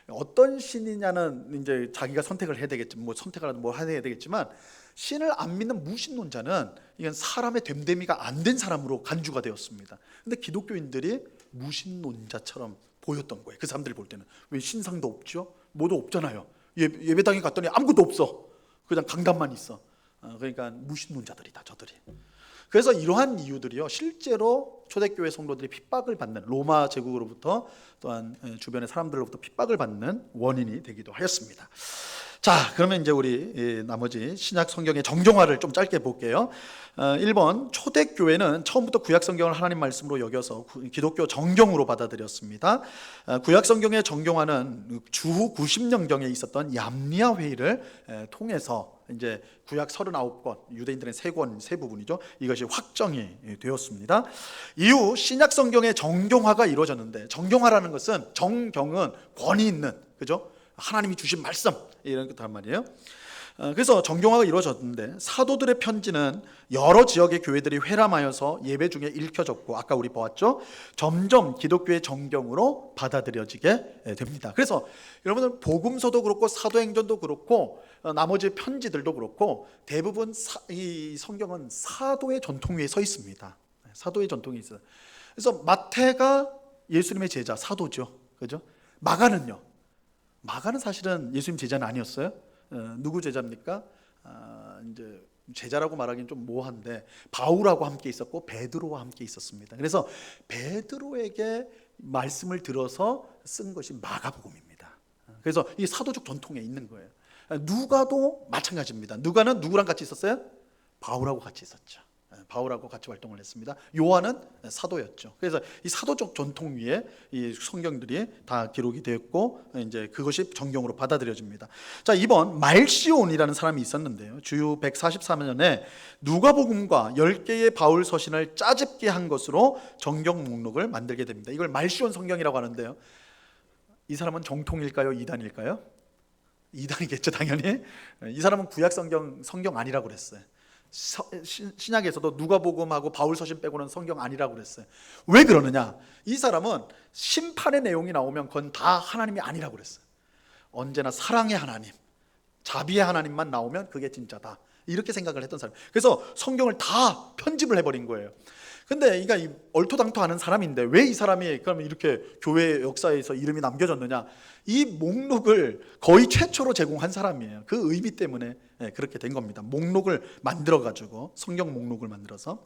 어떤 신이냐는 이제 자기가 선택을 해야 되겠지, 선택을 하든 해야 되겠지만, 신을 안 믿는 무신론자는 이건 사람의 됨됨이가 안 된 사람으로 간주가 되었습니다. 근데 기독교인들이 무신론자처럼 보였던 거예요. 그 사람들이 볼 때는. 왜 신상도 없죠? 뭐도 없잖아요. 예배당에 갔더니 아무것도 없어. 그냥 강단만 있어. 그러니까 무신론자들이다, 저들이. 그래서 이러한 이유들이요, 실제로 초대교회 성도들이 핍박을 받는, 로마 제국으로부터 또한 주변의 사람들로부터 핍박을 받는 원인이 되기도 하였습니다. 자, 그러면 이제 우리 나머지 신약 성경의 정정화를 좀 짧게 볼게요. 1번, 초대교회는 처음부터 구약 성경을 하나님 말씀으로 여겨서 기독교 정경으로 받아들였습니다. 구약 성경의 정경화는 주후 90년경에 있었던 얌리아 회의를 통해서 이제 구약 39권, 유대인들의 세 부분이죠. 이것이 확정이 되었습니다. 이후 신약 성경의 정경화가 이루어졌는데, 정경화라는 것은, 정경은 권위 있는, 그죠? 하나님이 주신 말씀, 이런 것단 말이에요. 그래서 정경화가 이루어졌는데, 사도들의 편지는 여러 지역의 교회들이 회람하여서 예배 중에 읽혀졌고, 아까 우리 보았죠? 점점 기독교의 정경으로 받아들여지게 됩니다. 그래서 여러분들 복음서도 그렇고 사도행전도 그렇고 나머지 편지들도 그렇고 대부분 이 성경은 사도의 전통 위에 서 있습니다. 사도의 전통이 있어요. 그래서 마태가 예수님의 제자, 사도죠, 그죠? 마가는요? 마가는 사실은 예수님 제자는 아니었어요. 누구 제자입니까? 이제 제자라고 말하기는 좀 모호한데 바울하고 함께 있었고 베드로와 함께 있었습니다. 그래서 베드로에게 말씀을 들어서 쓴 것이 마가복음입니다. 그래서 이 사도적 전통에 있는 거예요. 누가도 마찬가지입니다. 누가는 누구랑 같이 있었어요? 바울하고 같이 있었죠. 바울하고 같이 활동을 했습니다. 요한은 사도였죠. 그래서 이 사도적 전통 위에 이 성경들이 다 기록이 되었고 이제 그것이 정경으로 받아들여집니다. 자, 2번, 말시온이라는 사람이 있었는데요. 주유 144년에 누가복음과 10개의 바울 서신을 짜집게 한 것으로 정경 목록을 만들게 됩니다. 이걸 말시온 성경이라고 하는데요. 이 사람은 정통일까요? 이단일까요? 이단이겠죠, 당연히. 이 사람은 구약 성경 아니라고 그랬어요. 신약에서도 누가복음하고 바울서신 빼고는 성경 아니라고 그랬어요. 왜 그러느냐? 이 사람은 심판의 내용이 나오면 그건 다 하나님이 아니라고 그랬어요. 언제나 사랑의 하나님, 자비의 하나님만 나오면 그게 진짜다, 이렇게 생각을 했던 사람. 그래서 성경을 다 편집을 해버린 거예요. 근데 그러니까 얼토당토하는 사람인데 왜 이 사람이 그러면 이렇게 교회 역사에서 이름이 남겨졌느냐? 이 목록을 거의 최초로 제공한 사람이에요. 그 의미 때문에 그렇게 된 겁니다. 목록을 만들어 가지고, 성경 목록을 만들어서.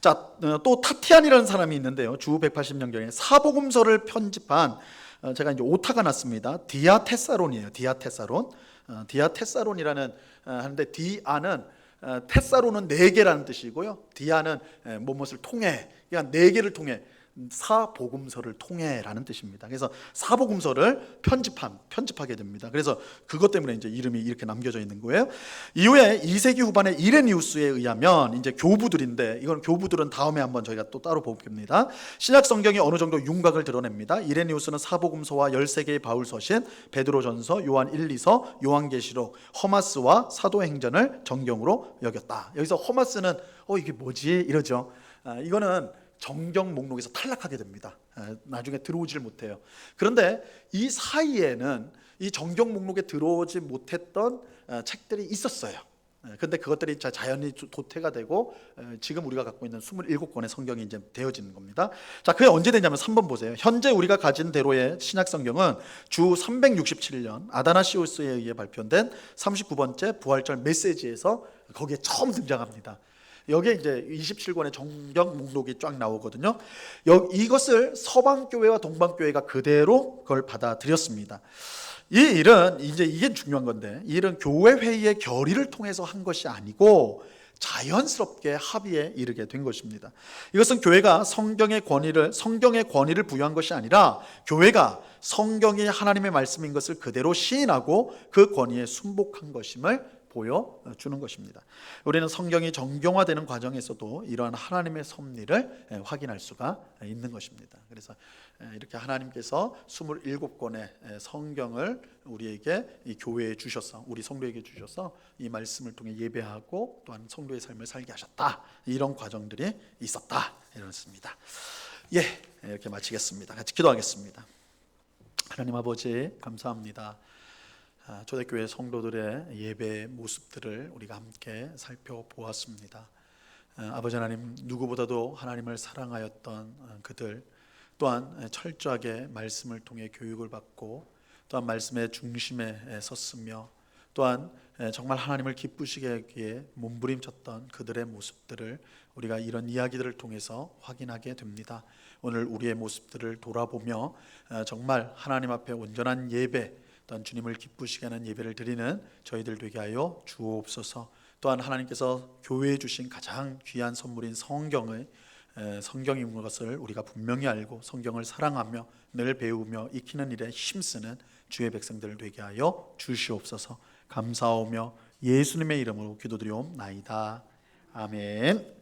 자, 또 타티안이라는 사람이 있는데요. 주 180년경에 사복음서를 편집한, 제가 이제 오타가 났습니다. 디아테사론이에요. 디아테사론. 디아테사론이라는 하는데, 디아는 테사로는 네 개라는 뜻이고요. 디아는 무엇을 통해, 그러니까 네 개를 통해, 사복음서를 통해라는 뜻입니다. 그래서 사복음서를 편집하게 됩니다. 그래서 그것 때문에 이제 이름이 이렇게 남겨져 있는 거예요. 이후에 2세기 후반에 이레니우스에 의하면, 이제 교부들인데, 이건 교부들은 다음에 한번 저희가 또 따로 보겠습니다. 신약 성경이 어느 정도 윤곽을 드러냅니다. 이레니우스는 사복음서와 13개의 바울서신, 베드로전서, 요한 1, 2서, 요한계시록, 허마스와 사도행전을 정경으로 여겼다. 여기서 허마스는 이게 뭐지? 이러죠. 이거는 정경 목록에서 탈락하게 됩니다. 나중에 들어오질 못해요. 그런데 이 사이에는 이 정경 목록에 들어오지 못했던 책들이 있었어요. 근데 그것들이 자연히 도태가 되고 지금 우리가 갖고 있는 27권의 성경이 이제 되어지는 겁니다. 자, 그게 언제 되냐면 3번 보세요. 현재 우리가 가진 대로의 신약 성경은 주 367년 아다나시우스에 의해 발표된 39번째 부활절 메시지에서 거기에 처음 등장합니다. 여기에 이제 27권의 정경 목록이 쫙 나오거든요. 이것을 서방교회와 동방교회가 그대로 그걸 받아들였습니다. 이 일은, 이제 이게 중요한 건데, 이 일은 교회 회의의 결의를 통해서 한 것이 아니고 자연스럽게 합의에 이르게 된 것입니다. 이것은 교회가 성경의 권위를 부여한 것이 아니라 교회가 성경이 하나님의 말씀인 것을 그대로 시인하고 그 권위에 순복한 것임을 보여주는 것입니다. 우리는 성경이 정경화되는 과정에서도 이러한 하나님의 섭리를 확인할 수가 있는 것입니다. 그래서 이렇게 하나님께서 27권의 성경을 우리에게, 이 교회에 주셔서, 우리 성도에게 주셔서 이 말씀을 통해 예배하고 또한 성도의 삶을 살게 하셨다, 이런 과정들이 있었다, 이렇습니다. 이렇게 마치겠습니다. 같이 기도하겠습니다. 하나님 아버지, 감사합니다. 초대교회 성도들의 예배의 모습들을 우리가 함께 살펴보았습니다. 아버지 하나님, 누구보다도 하나님을 사랑하였던 그들, 또한 철저하게 말씀을 통해 교육을 받고 또한 말씀의 중심에 섰으며, 또한 정말 하나님을 기쁘시게 하기에 몸부림쳤던 그들의 모습들을 우리가 이런 이야기들을 통해서 확인하게 됩니다. 오늘 우리의 모습들을 돌아보며 정말 하나님 앞에 온전한 예배, 또한 주님을 기쁘시게 하는 예배를 드리는 저희들 되게 하여 주옵소서. 또한 하나님께서 교회에 주신 가장 귀한 선물인 성경인 것을 우리가 분명히 알고 성경을 사랑하며 늘 배우며 익히는 일에 힘쓰는 주의 백성들 되게 하여 주시옵소서. 감사하며 예수님의 이름으로 기도드리옵나이다. 아멘.